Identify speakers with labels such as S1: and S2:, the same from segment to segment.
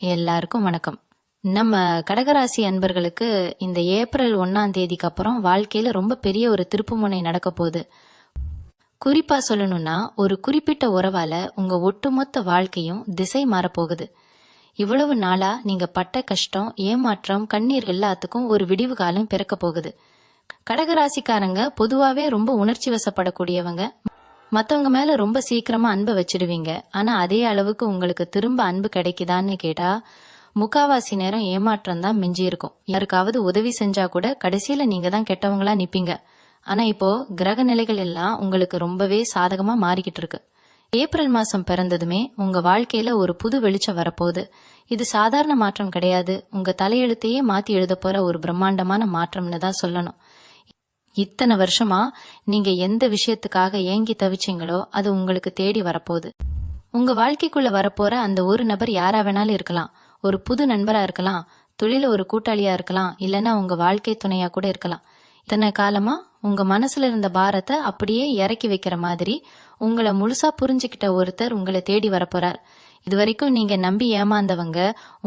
S1: எல்லாருக்கும் வணக்கம். நம்ம கடகராசி அன்பர்களுக்கு இந்த ஏப்ரல் 1ஆம் தேதிக்கு அப்புறம் வாழ்க்கையில ரொம்ப பெரிய ஒரு திருப்புமுனை நடக்க போகுது. குறிப்பா சொல்லணும்னா, ஒரு குறிப்பிட்ட உறவால உங்க ஒட்டுமொத்த வாழ்க்கையும் திசை மாறப்போகுது. இவ்வளவு நாளா நீங்க பட்ட கஷ்டம், ஏமாற்றம், கண்ணீர் எல்லாத்துக்கும் ஒரு விடிவு காலம் பிறக்க போகுது. கடகராசிக்காரங்க பொதுவாவே ரொம்ப உணர்ச்சி வசப்படக்கூடியவங்க. மத்தவங்க மேல ரொம்ப சீக்கிரமா அன்பை வச்சிடுவீங்க. ஆனா அதே அளவுக்கு உங்களுக்கு திரும்ப அன்பு கிடைக்குதான்னு கேட்டா முக்காவாசி நேரம் ஏமாற்றம் தான் மிஞ்சி இருக்கும். யாருக்காவது உதவி செஞ்சா கூட கடைசியில நீங்க தான் கெட்டவங்களா நிப்பீங்க. ஆனா இப்போ கிரக நிலைகள் எல்லாம் உங்களுக்கு ரொம்பவே சாதகமா மாறிக்கிட்டு இருக்கு. ஏப்ரல் மாசம் பிறந்ததுமே உங்க வாழ்க்கையில ஒரு புது வெளிச்சம் வரப்போகுது. இது சாதாரண மாற்றம் கிடையாது. உங்க தலையெழுத்தையே மாத்தி எழுத போற ஒரு பிரம்மாண்டமான மாற்றம்னு தான் சொல்லணும். இத்தனை வருஷமா நீங்க எந்த விஷயத்துக்காக ஏங்கி தவிச்சீங்களோ அது உங்களுக்கு தேடி வரப்போகுது. உங்க வாழ்க்கைக்குள்ள வரப்போற அந்த ஒரு நபர் யாரா வேணாலும் இருக்கலாம். ஒரு புது நண்பரா இருக்கலாம், தொழில ஒரு கூட்டாளியா இருக்கலாம், இல்லைன்னா உங்க வாழ்க்கை துணையா கூட இருக்கலாம். இத்தனை காலமா உங்க மனசுல இருந்த பாரத்தை அப்படியே இறக்கி வைக்கிற மாதிரி உங்களை முழுசா புரிஞ்சுக்கிட்ட ஒருத்தர் உங்களை தேடி வரப்போறார். இது வரைக்கும் நீங்க நம்பி ஏமாந்தவங்க,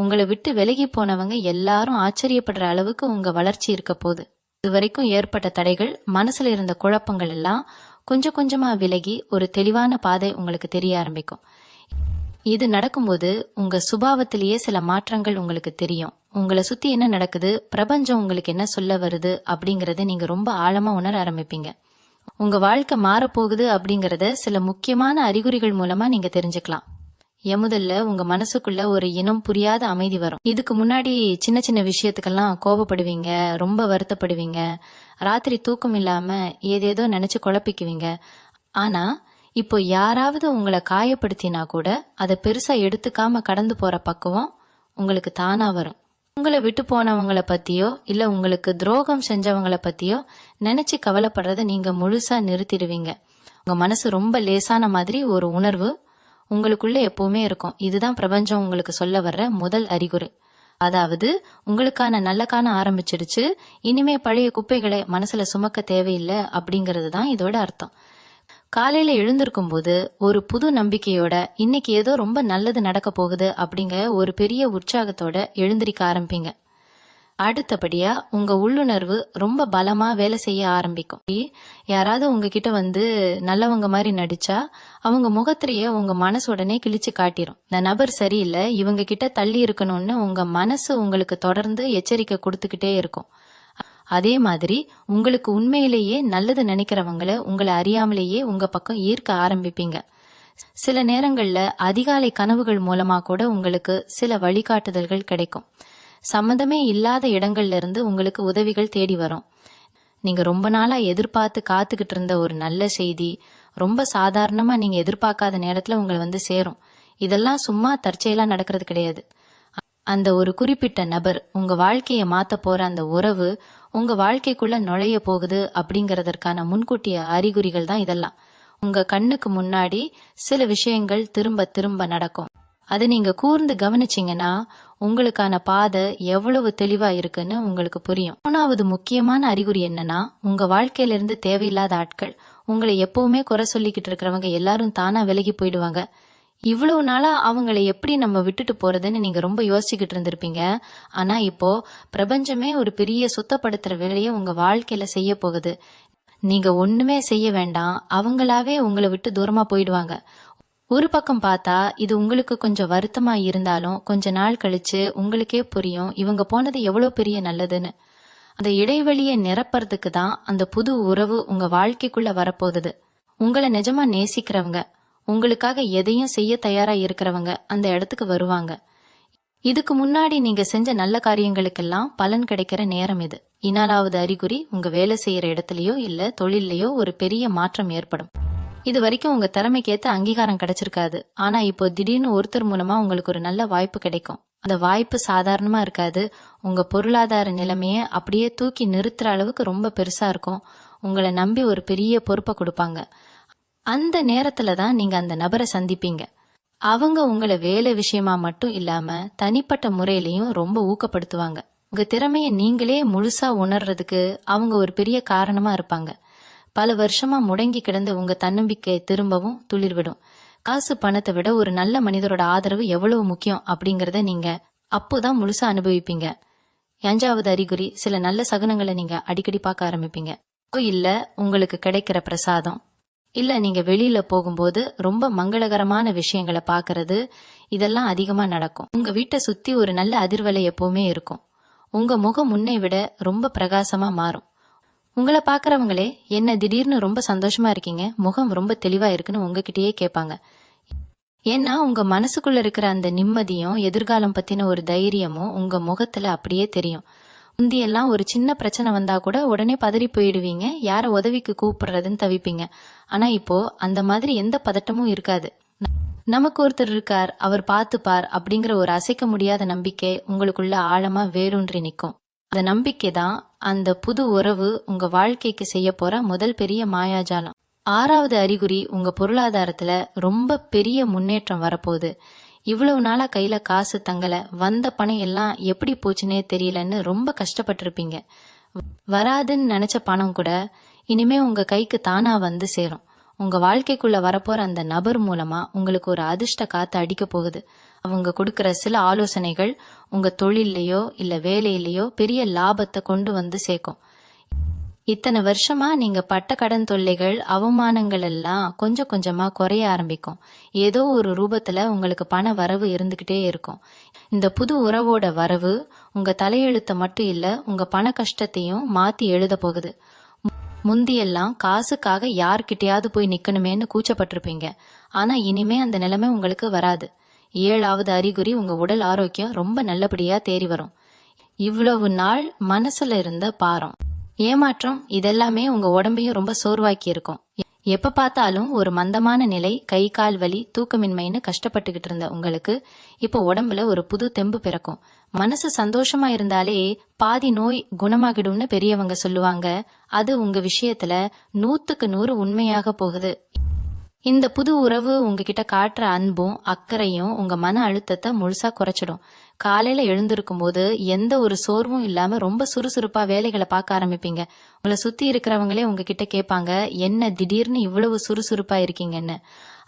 S1: உங்களை விட்டு விலகி போனவங்க எல்லாரும் ஆச்சரியப்படுற அளவுக்கு உங்க வளர்ச்சி இருக்க போகுது. இதுவரைக்கும் ஏற்பட்ட தடைகள், மனசுல இருந்த குழப்பங்கள் எல்லாம் கொஞ்சம் கொஞ்சமா விலகி ஒரு தெளிவான பாதை உங்களுக்கு தெரிய ஆரம்பிக்கும். இது நடக்கும்போது உங்க சுபாவத்திலேயே சில மாற்றங்கள் உங்களுக்கு தெரியும். உங்களை சுத்தி என்ன நடக்குது, பிரபஞ்சம் உங்களுக்கு என்ன சொல்ல வருது அப்படிங்கறத நீங்க ரொம்ப ஆழமா உணர ஆரம்பிப்பீங்க. உங்க வாழ்க்கை மாறப்போகுது அப்படிங்கறத சில முக்கியமான அறிகுறிகள் மூலமா நீங்க தெரிஞ்சுக்கலாம். முதல்ல உங்க மனசுக்குள்ள ஒரு இனம் புரியாத அமைதி வரும். இதுக்கு முன்னாடி சின்ன சின்ன விஷயத்துக்கெல்லாம் கோபப்படுவீங்க, ரொம்ப வருத்தப்படுவீங்க, ராத்திரி தூக்கம் இல்லாம ஏதேதோ நினைச்சு குழப்பிக்குவீங்க. ஆனா இப்போ யாராவது உங்களை காயப்படுத்தினா கூட அதை பெருசா எடுத்துக்காம கடந்து போற பக்குவம் உங்களுக்கு தானா வரும். உங்களை விட்டு போனவங்களை பத்தியோ இல்ல உங்களுக்கு துரோகம் செஞ்சவங்களை பத்தியோ நினைச்சு கவலைப்படுறத நீங்க முழுசா நிறுத்திடுவீங்க. உங்க மனசு ரொம்ப லேசான மாதிரி ஒரு உணர்வு உங்களுக்குள்ள எப்பவுமே இருக்கும். இதுதான் பிரபஞ்சம் உங்களுக்கு சொல்ல வர்ற முதல் அறிகுறி. அதாவது உங்களுக்கான நல்ல காலம் ஆரம்பிச்சிடுச்சு, இனிமே பழைய குப்பைகளை மனசுல சுமக்க தேவையில்லை அப்படிங்கிறது தான் இதோட அர்த்தம். காலையில எழுந்திருக்கும் போது ஒரு புது நம்பிக்கையோட இன்னைக்கு ஏதோ ரொம்ப நல்லது நடக்க போகுது அப்படிங்கிற ஒரு பெரிய உற்சாகத்தோட எழுந்திருக்க ஆரம்பிப்பீங்க. அடுத்தபடியா உங்க உள்ளுணர்வு ரொம்ப பலமா வேலை செய்ய ஆரம்பிக்கும். யாராவது உங்ககிட்ட வந்து நல்லவங்க மாதிரி நடிச்சா அவங்க முகத்திலேயே உங்க மனசு உடனே கிழிச்சு காட்டிரும். இந்த நபர் சரியில்லை, இவங்க கிட்ட தள்ளி இருக்கணும்னு உங்க மனசு உங்களுக்கு தொடர்ந்து எச்சரிக்கை கொடுத்துக்கிட்டே இருக்கும். அதே மாதிரி உங்களுக்கு உண்மையிலேயே நல்லது நினைக்கிறவங்களை உங்களை அறியாமலேயே உங்க பக்கம் ஈர்க்க ஆரம்பிப்பீங்க. சில நேரங்கள்ல அதிகாலை கனவுகள் மூலமா கூட உங்களுக்கு சில வழிகாட்டுதல்கள் கிடைக்கும். சம்மந்தமே இல்லாத இடங்கள்ல இருந்து உங்களுக்கு உதவிகள் தேடி வரும். நீங்க ரொம்ப நாளா எதிர்பார்த்து காத்துக்கிட்டு இருந்த ஒரு நல்ல செய்தி ரொம்ப சாதாரணமா நீங்க எதிர்பார்க்காத நேரத்துல உங்களை வந்து சேரும். இதெல்லாம் சும்மா தற்செயலா நடக்கிறது கிடையாது. அந்த ஒரு குறிப்பிட்ட நபர், உங்க வாழ்க்கையை மாத்த போற அந்த உறவு உங்க வாழ்க்கைக்குள்ள நுழைய போகுது அப்படிங்கறதற்கான முன்கூட்டிய அறிகுறிகள் தான் இதெல்லாம். உங்க கண்ணுக்கு முன்னாடி சில விஷயங்கள் திரும்ப திரும்ப நடக்கும். அதை நீங்க கூர்ந்து கவனிச்சீங்கன்னா உங்களுக்கான பாதை எவ்வளவு தெளிவா இருக்குன்னு உங்களுக்கு புரியும். மூணாவது முக்கியமான அறிகுறி என்னன்னா, உங்க வாழ்க்கையில இருந்து தேவையில்லாத ஆட்கள், உங்களை எப்பவுமே குறை சொல்லிக்கிட்டு இருக்கிறவங்க எல்லாரும் தானா விலகி போயிடுவாங்க. இவ்வளவு நாளா அவங்களை எப்படி நம்ம விட்டுட்டு போறதுன்னு நீங்க ரொம்ப யோசிச்சுக்கிட்டு இருந்திருப்பீங்க. ஆனா இப்போ பிரபஞ்சமே ஒரு பெரிய சுத்தப்படுத்துற வேலையை உங்க வாழ்க்கையில செய்ய போகுது. நீங்க ஒண்ணுமே செய்ய வேண்டாம், அவங்களாவே உங்களை விட்டு தூரமா போயிடுவாங்க. ஒரு பக்கம் பார்த்தா இது உங்களுக்கு கொஞ்சம் வருத்தமா இருந்தாலும் கொஞ்ச நாள் கழிச்சு உங்களுக்கே புரியும் இவங்க போனது எவ்வளவு பெரிய நல்லதுன்னு. அந்த இடைவெளியை நிரப்புறதுக்கு தான் அந்த புது உறவு உங்க வாழ்க்கைக்குள்ள வரப்போகுது. உங்களை நிஜமா நேசிக்கிறவங்க, உங்களுக்காக எதையும் செய்ய தயாரா இருக்கிறவங்க அந்த இடத்துக்கு வருவாங்க. இதுக்கு முன்னாடி நீங்க செஞ்ச நல்ல காரியங்களுக்கெல்லாம் பலன் கிடைக்கிற நேரம் இது. 4வது அறிகுறி, உங்க வேலை செய்யற இடத்துலயோ இல்ல தொழிலையோ ஒரு பெரிய மாற்றம் ஏற்படும். இது வரைக்கும் உங்க திறமைக்கு ஏத்த அங்கீகாரம் கிடைச்சிருக்காது. ஆனா இப்போ திடீர்னு ஒருத்தர் மூலமா உங்களுக்கு ஒரு நல்ல வாய்ப்பு கிடைக்கும். அந்த வாய்ப்பு சாதாரணமா இருக்காது. உங்க பொருளாதார நிலைமைய அப்படியே தூக்கி நிறுத்துற அளவுக்கு ரொம்ப பெருசா இருக்கும். உங்களை நம்பி ஒரு பெரிய பொறுப்பை கொடுப்பாங்க. அந்த நேரத்துல தான் நீங்க அந்த நபரை சந்திப்பீங்க. அவங்க உங்களை வேலை விஷயமா மட்டும் இல்லாம தனிப்பட்ட முறையிலையும் ரொம்ப ஊக்கப்படுத்துவாங்க. உங்க திறமைய நீங்களே முழுசா உணர்றதுக்கு அவங்க ஒரு பெரிய காரணமா இருப்பாங்க. பல வருஷமா முடங்கி கிடந்த உங்க தன்னம்பிக்கை திரும்பவும் துளிர்விடும். காசு பணத்தை விட ஒரு நல்ல மனிதரோட ஆதரவு எவ்வளவு முக்கியம் அப்படிங்கறத நீங்க அப்போதான் முழுசா அனுபவிப்பீங்க. 5வது அறிகுறி, சில நல்ல சகுனங்களை நீங்க அடிக்கடி பார்க்க ஆரம்பிப்பீங்க. இல்ல உங்களுக்கு கிடைக்கிற பிரசாதம், இல்ல நீங்க வெளியில போகும்போது ரொம்ப மங்களகரமான விஷயங்களை பாக்குறது, இதெல்லாம் அதிகமா நடக்கும். உங்க வீட்டை சுத்தி ஒரு நல்ல அதிர்வலை எப்பவுமே இருக்கும். உங்க முகம் முன்னை விட ரொம்ப பிரகாசமா மாறும். உங்களை பாக்குறவங்களே என்ன திடீர்னு ரொம்ப சந்தோஷமா இருக்கீங்க, முகம் ரொம்ப தெளிவா இருக்குன்னு உங்ககிட்டயே கேட்பாங்க. ஏன்னா உங்க மனசுக்குள்ள இருக்கிற அந்த நிம்மதியும் எதிர்காலம் பத்தின ஒரு தைரியமும் உங்க முகத்துல அப்படியே தெரியும். முந்தியெல்லாம் ஒரு சின்ன பிரச்சனை வந்தா கூட உடனே பதறி போயிடுவீங்க, யார உதவிக்கு கூப்பிடுறதுன்னு தவிப்பீங்க. ஆனா இப்போ அந்த மாதிரி எந்த பதட்டமும் இருக்காது. நமக்கு ஒருத்தர் இருக்கார், அவர் பார்த்துப்பார் அப்படிங்கிற ஒரு அசைக்க முடியாத நம்பிக்கை உங்களுக்குள்ள ஆழமா வேரூன்றி நிற்கும். அந்த நம்பிக்கை தான் அந்த புது உறவு உங்க வாழ்க்கைக்கு செய்ய போற முதல் பெரிய மாயாஜாலம். 6வது அறிகுறி, உங்க பொருளாதாரத்துல ரொம்ப பெரிய முன்னேற்றம் வரப்போகுது. இவ்வளவு நாளா கையில காசு தங்கல, வந்த பணம் எல்லாம் எப்படி போச்சுன்னே தெரியலன்னு ரொம்ப கஷ்டப்பட்டிருப்பீங்க. வராதுன்னு நினைச்ச பணம் கூட இனிமே உங்க கைக்கு தானா வந்து சேரும். உங்க வாழ்க்கைக்குள்ள வரப்போற அந்த நபர் மூலமா உங்களுக்கு ஒரு அதிர்ஷ்ட காத்து அடிக்க போகுது. அவங்க கொடுக்கற சில ஆலோசனைகள் உங்க தொழிலையோ இல்ல வேலையிலயோ பெரிய லாபத்தை கொண்டு வந்து சேர்க்கும். இத்தனை வருஷமா நீங்க பட்ட கடன் தொல்லைகள், அவமானங்கள் எல்லாம் கொஞ்சம் கொஞ்சமா குறைய ஆரம்பிக்கும். ஏதோ ஒரு ரூபத்துல உங்களுக்கு பண வரவு இருந்துகிட்டே இருக்கும். இந்த புது உறவோட வரவு உங்க தலையெழுத்த மட்டும் இல்ல, உங்க பண கஷ்டத்தையும் மாத்தி எழுத போகுது. முந்தியெல்லாம் காசுக்காக யார்கிட்டயாவது போய் நிக்கணுமேன்னு கூச்சப்பட்டிருப்பீங்க. ஆனா இனிமே அந்த நிலைமை உங்களுக்கு வராது. 7வது அறிகுறி, உங்க உடல் ஆரோக்கியம் ரொம்ப நல்லபடியா தேறி வரும். இவ்வளவு நாள் மனசுல இருந்த பாரம், ஏமாற்றம், இதெல்லாமே உங்க உடம்பையும் ரொம்ப சோர்வாக்கி இருக்கும். எப்ப பார்த்தாலும் ஒரு மந்தமான நிலை, கை கால் வலி, தூக்கமின்மைன்னு கஷ்டப்பட்டுக்கிட்டு இருந்த உங்களுக்கு இப்ப உடம்புல ஒரு புது தெம்பு பிறக்கும். மனசு சந்தோஷமா இருந்தாலே பாதி நோய் குணமாகிடும்னு பெரியவங்க சொல்லுவாங்க. அது உங்க விஷயத்துல 100க்கு 100 உண்மையாக போகுது. இந்த புது உறவு உங்ககிட்ட காட்டுற அன்பும் அக்கறையும் உங்க மன அழுத்தத்தை முழுசா குறைச்சிடும். காலையில எழுந்திருக்கும் போது எந்த ஒரு சோர்வும் இல்லாம ரொம்ப சுறுசுறுப்பா வேலைகளை பார்க்க ஆரம்பிப்பீங்க. உங்களை சுத்தி இருக்கிறவங்களே உங்ககிட்ட கேட்பாங்க, என்ன திடீர்னு இவ்வளவு சுறுசுறுப்பா இருக்கீங்கன்னு.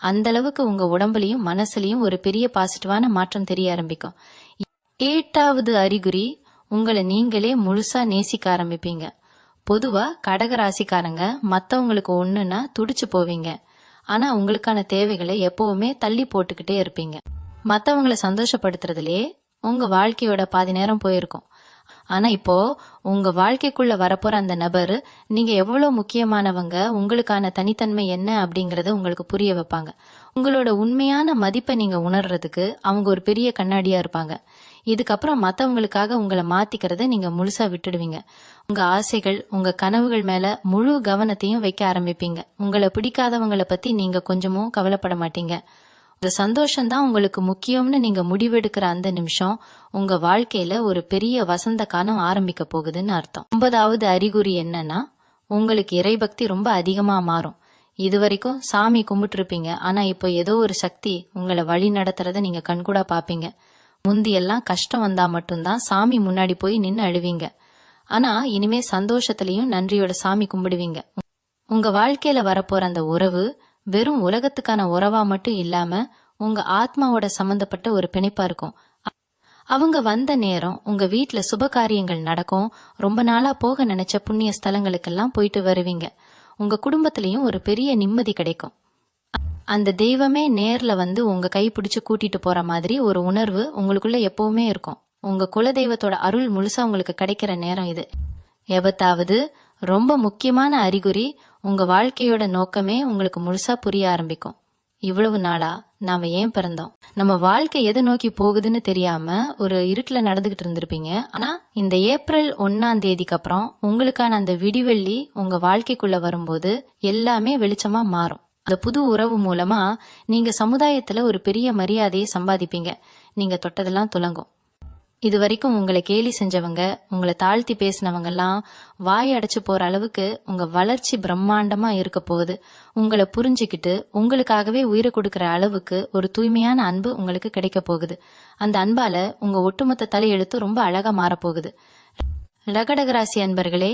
S1: அந்த அளவுக்கு உங்க உடம்புலயும் மனசுலயும் ஒரு பெரிய பாசிட்டிவான மாற்றம் தெரிய ஆரம்பிக்கும். 8வது அறிகுறி, உங்களை நீங்களே முழுசா நேசிக்க ஆரம்பிப்பீங்க. பொதுவா கடகராசிக்காரங்க மத்தவங்களுக்கு ஒண்ணுன்னா துடிச்சு போவீங்க. ஆனா உங்களுக்கான தேவைகளை எப்பவுமே தள்ளி போட்டுக்கிட்டே இருப்பீங்க. மத்தவங்களை சந்தோஷப்படுத்துறதுலே உங்க வாழ்க்கையோட பாதி நேரம் போயிருக்கும். ஆனா இப்போ உங்க வாழ்க்கைக்குள்ள வரப்போற அந்த நபர் நீங்க எவ்வளவு முக்கியமானவங்க, உங்களுக்கான தனித்தன்மை என்ன அப்படிங்கறத உங்களுக்கு புரிய வைப்பாங்க. உங்களோட உண்மையான மதிப்பை நீங்க உணர்றதுக்கு அவங்க ஒரு பெரிய கண்ணாடியா இருப்பாங்க. இதுக்கப்புறம் மத்தவங்களுக்காக உங்களை மாத்திக்கிறத நீங்க முழுசா விட்டுடுவீங்க. உங்க ஆசைகள், உங்க கனவுகள் மேல முழு கவனத்தையும் வைக்க ஆரம்பிப்பீங்க. உங்களை பிடிக்காதவங்களை பத்தி நீங்க கொஞ்சமும் கவலைப்பட மாட்டீங்க. இந்த சந்தோஷம்தான் உங்களுக்கு முக்கியம்னு நீங்க முடிவெடுக்கிற அந்த நிமிஷம் உங்க வாழ்க்கையில ஒரு பெரிய வசந்த காலம் ஆரம்பிக்க போகுதுன்னு அர்த்தம். 9வது அறிகுறி என்னன்னா, உங்களுக்கு இறைபக்தி ரொம்ப அதிகமா மாறும். இது வரைக்கும் சாமி கும்பிட்டு இருப்பீங்க, ஆனா இப்போ ஏதோ ஒரு சக்தி உங்களை வழி நடத்துறத நீங்க கண்கூடா பாப்பீங்க. முந்தியெல்லாம் கஷ்டம் வந்தா மட்டும்தான் சாமி முன்னாடி போய் நின்னு அழுவீங்க. ஆனா இனிமே சந்தோஷத்திலையும் நன்றியோட சாமி கும்பிடுவீங்க. உங்க வாழ்க்கையில வரப்போற அந்த உறவு வெறும் உலகத்துக்கான உறவா மட்டும் இல்லாம உங்க ஆத்மாவோட சம்பந்தப்பட்ட ஒரு பிணைப்பா இருக்கும். அவங்க வந்த நேரம் உங்க வீட்டுல சுப காரியங்கள் நடக்கும். ரொம்ப நாளா போக நினைச்ச புண்ணிய ஸ்தலங்களுக்கெல்லாம் போயிட்டு வருவீங்க. உங்க குடும்பத்திலயும் ஒரு பெரிய நிம்மதி கிடைக்கும். அந்த தெய்வமே நேர்ல வந்து உங்க கை பிடிச்சு கூட்டிட்டு போற மாதிரி ஒரு உணர்வு உங்களுக்குள்ள எப்பவுமே இருக்கும். உங்க குலதெய்வத்தோட அருள் முழுசா உங்களுக்கு கிடைக்கிற நேரம் இது. 8வது ரொம்ப முக்கியமான அறிகுறி, உங்க வாழ்க்கையோட நோக்கமே உங்களுக்கு முழுசா புரிய ஆரம்பிக்கும். இவ்வளவு நாளா நாம ஏன் பிறந்தோம், நம்ம வாழ்க்கை எதை நோக்கி போகுதுன்னு தெரியாம ஒரு இருட்டுல நடந்துகிட்டு இருந்திருப்பீங்க. ஆனா இந்த ஏப்ரல் 1ஆம் தேதிக்கு அப்புறம் உங்களுக்கான அந்த விடிவெள்ளி உங்க வாழ்க்கைக்குள்ள வரும்போது எல்லாமே வெளிச்சமா மாறும். அந்த புது உறவு மூலமா நீங்க சமுதாயத்துல ஒரு பெரிய மரியாதையை சம்பாதிப்பீங்க. நீங்க தொட்டதெல்லாம் துலங்கும். இது வரைக்கும் உங்களை கேலி செஞ்சவங்க, உங்களை தாழ்த்தி பேசினவங்க எல்லாம் வாய் அடைச்சு போற அளவுக்கு உங்க வளர்ச்சி பிரம்மாண்டமா இருக்க போகுது. உங்களை புரிஞ்சுக்கிட்டு உங்களுக்காகவே உயிரை கொடுக்கற அளவுக்கு ஒரு தூய்மையான அன்பு உங்களுக்கு கிடைக்க போகுது. அந்த அன்பால உங்க ஒட்டுமொத்த தலையெழுத்து ரொம்ப அழகா மாறப்போகுது. கடகராசி அன்பர்களே,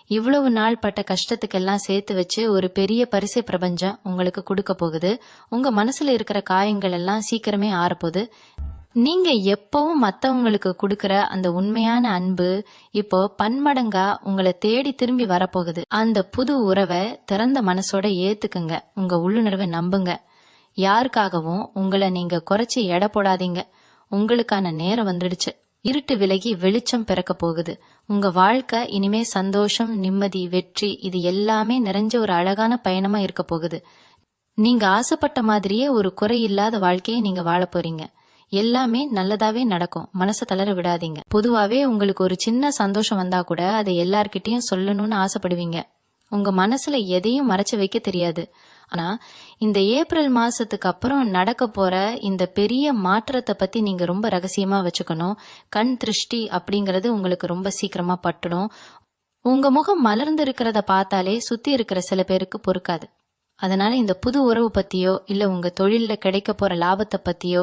S1: இவ்வளவு நாள் பட்ட கஷ்டத்துக்கெல்லாம் சேர்த்து வச்சு ஒரு பெரிய பரிசை பிரபஞ்சம் உங்களுக்கு கொடுக்க போகுது. உங்க மனசுல இருக்கிற காயங்கள் எல்லாம் சீக்கிரமே ஆறப்போகுது. நீங்க எப்பவும் மத்தவங்களுக்கு கொடுக்கற அந்த உண்மையான அன்பு இப்போ பன்மடங்கா உங்களை தேடி திரும்பி வரப்போகுது. அந்த புது உறவை திறந்த மனசோட ஏத்துக்குங்க. உங்க உள்ளுணர்வை நம்புங்க. யாருக்காகவும் உங்களை நீங்க குறைச்சி எடை போடாதீங்க. உங்களுக்கான நேரம் வந்துடுச்சு. இருட்டு விலகி வெளிச்சம் பிறக்க போகுது. உங்க வாழ்க்கை இனிமே சந்தோஷம், நிம்மதி, வெற்றி இது எல்லாமே நிறைஞ்ச ஒரு அழகான பயணமா இருக்க போகுது. நீங்க ஆசைப்பட்ட மாதிரியே ஒரு குறை இல்லாத வாழ்க்கையை நீங்க வாழ போறீங்க. எல்லாமே நல்லதாவே நடக்கும். மனசை தளர விடாதீங்க. பொதுவாவே உங்களுக்கு ஒரு சின்ன சந்தோஷம் வந்தா கூட அதை எல்லார்கிட்டயும் சொல்லணும்னு ஆசைப்படுவீங்க. உங்க மனசுல எதையும் மறைச்சு வைக்க தெரியாது. ஆனா இந்த ஏப்ரல் மாசத்துக்கு அப்புறம் நடக்க போற இந்த பெரிய மாற்றத்தை பத்தி நீங்க ரொம்ப ரகசியமா வச்சுக்கணும். கண் திருஷ்டி அப்படிங்கறது உங்களுக்கு ரொம்ப சீக்கிரமா பட்டுடும். உங்க முகம் மலர்ந்து இருக்கிறத பார்த்தாலே சுத்தி இருக்கிற சில பேருக்கு பொறுக்காது. அதனால இந்த புது உறவு பத்தியோ இல்ல உங்க தொழில கிடைக்க போற லாபத்தை பத்தியோ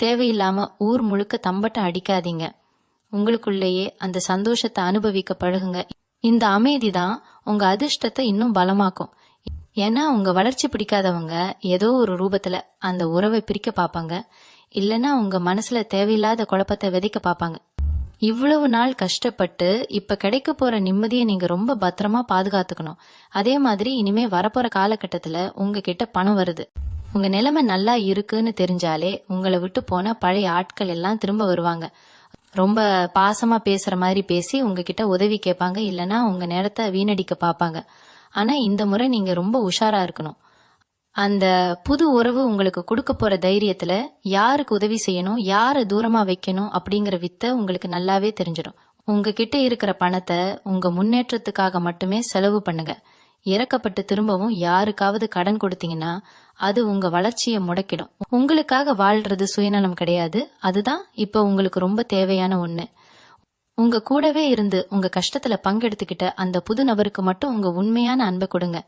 S1: தேவையில்லாம ஊர் முழுக்க தம்பட்டம் அடிக்காதீங்க. உங்களுக்குள்ளேயே அந்த சந்தோஷத்தை அனுபவிக்க பழகுங்க. இந்த அமைதி தான் உங்க அதிர்ஷ்டத்தை இன்னும் பலமாக்கும். ஏன்னா உங்க வளர்ச்சி பிடிக்காதவங்க ஏதோ ஒரு ரூபத்துல அந்த உறவை பிரிக்க பாப்பாங்க. இல்லைன்னா உங்க மனசுல தேவையில்லாத குழப்பத்தை விதைக்க பாப்பாங்க. இவ்வளவு நாள் கஷ்டப்பட்டு இப்ப கிடைக்க போற நிம்மதியை நீங்க ரொம்ப பத்திரமா பாதுகாத்துக்கணும். அதே மாதிரி இனிமே வரப்போற காலகட்டத்துல உங்ககிட்ட பணம் வருது. உங்க நிலைமை நல்லா இருக்குன்னு தெரிஞ்சாலே உங்களை விட்டு போன பழைய ஆட்கள் எல்லாம் திரும்ப வருவாங்க. ரொம்ப பாசமா பேசுற மாதிரி பேசி உங்ககிட்ட உதவி கேட்பாங்க. இல்லைன்னா உங்க நேரத்தை வீணடிக்க பாப்பாங்க. ஆனா இந்த முறை நீங்க ரொம்ப உஷாரா இருக்கணும். அந்த புது உறவு உங்களுக்கு கொடுக்க போற தைரியத்துல யாருக்கு உதவி செய்யணும், யாரை தூரமா வைக்கணும் அப்படிங்கிற வித்தை உங்களுக்கு நல்லாவே தெரிஞ்சிடும். உங்ககிட்ட இருக்கிற பணத்தை உங்க முன்னேற்றத்துக்காக மட்டுமே செலவு பண்ணுங்க. இறக்கப்பட்டு திரும்பவும் யாருக்காவது கடன் கொடுத்தீங்கன்னா அது உங்க வளர்ச்சியை முடக்கிடும். உங்களுக்காக வாழ்றது சுயநலம் கிடையாது. அதுதான் இப்ப உங்களுக்கு ரொம்ப தேவையான ஒண்ணு. உங்க கூடவே இருந்து உங்க கஷ்டத்துல பங்கெடுத்துக்கிட்ட அந்த புது நபருக்கு மட்டும் உங்க உண்மையான அன்பை கொடுங்க.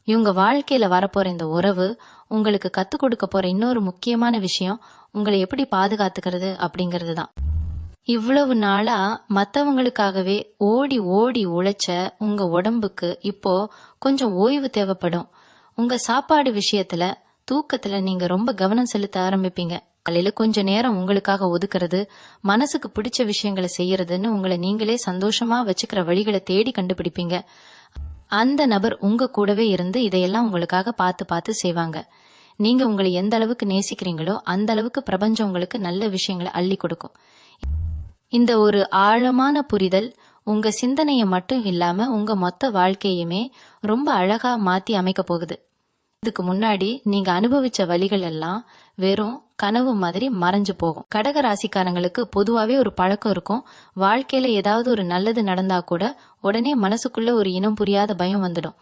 S1: இவங்க வாழ்க்கையில வரப்போற இந்த உறவு உங்களுக்கு கத்து கொடுக்க போற இன்னொரு முக்கியமான விஷயம் உங்களை எப்படி பாதுகாத்துக்கிறது அப்படிங்கிறது தான். இவ்வளவு நாளா மத்தவங்களுக்காகவே ஓடி ஓடி உழைச்ச உங்க உடம்புக்கு இப்போ கொஞ்சம் ஓய்வு தேவைப்படும். உங்க சாப்பாடு விஷயத்துல, தூக்கத்துல நீங்க ரொம்ப கவனம் செலுத்த ஆரம்பிப்பீங்க. காலையில கொஞ்ச நேரம் உங்களுக்காக ஒதுக்குறது, மனசுக்கு பிடிச்ச விஷயங்களை செய்யறதுன்னு உங்களை நீங்களே சந்தோஷமா வச்சுக்கிற வழிகளை தேடி கண்டுபிடிப்பீங்க. அந்த நபர் உங்க கூடவே இருந்து இதையெல்லாம் உங்களுக்காக பார்த்து பார்த்து செய்வாங்க. நீங்க உங்களை எந்த அளவுக்கு நேசிக்கிறீங்களோ அந்த அளவுக்கு பிரபஞ்சம் உங்களுக்கு நல்ல விஷயங்களை அள்ளி கொடுக்கும். இந்த ஒரு ஆழமான புரிதல் உங்க சிந்தனையை மட்டும் இல்லாம உங்க மொத்த வாழ்க்கையுமே ரொம்ப அழகா மாத்தி அமைக்க போகுது. இதுக்கு முன்னாடி நீங்க அனுபவிச்ச வழிகள் எல்லாம் வெறும் கனவு மாதிரி மறைஞ்சு போகும். கடக ராசிக்காரங்களுக்கு பொதுவாவே ஒரு பழக்கம் இருக்கும். வாழ்க்கையில ஏதாவது ஒரு நல்லது நடந்தா கூட உடனே மனசுக்குள்ள ஒரு இனம் புரியாத பயம் வந்துடும்.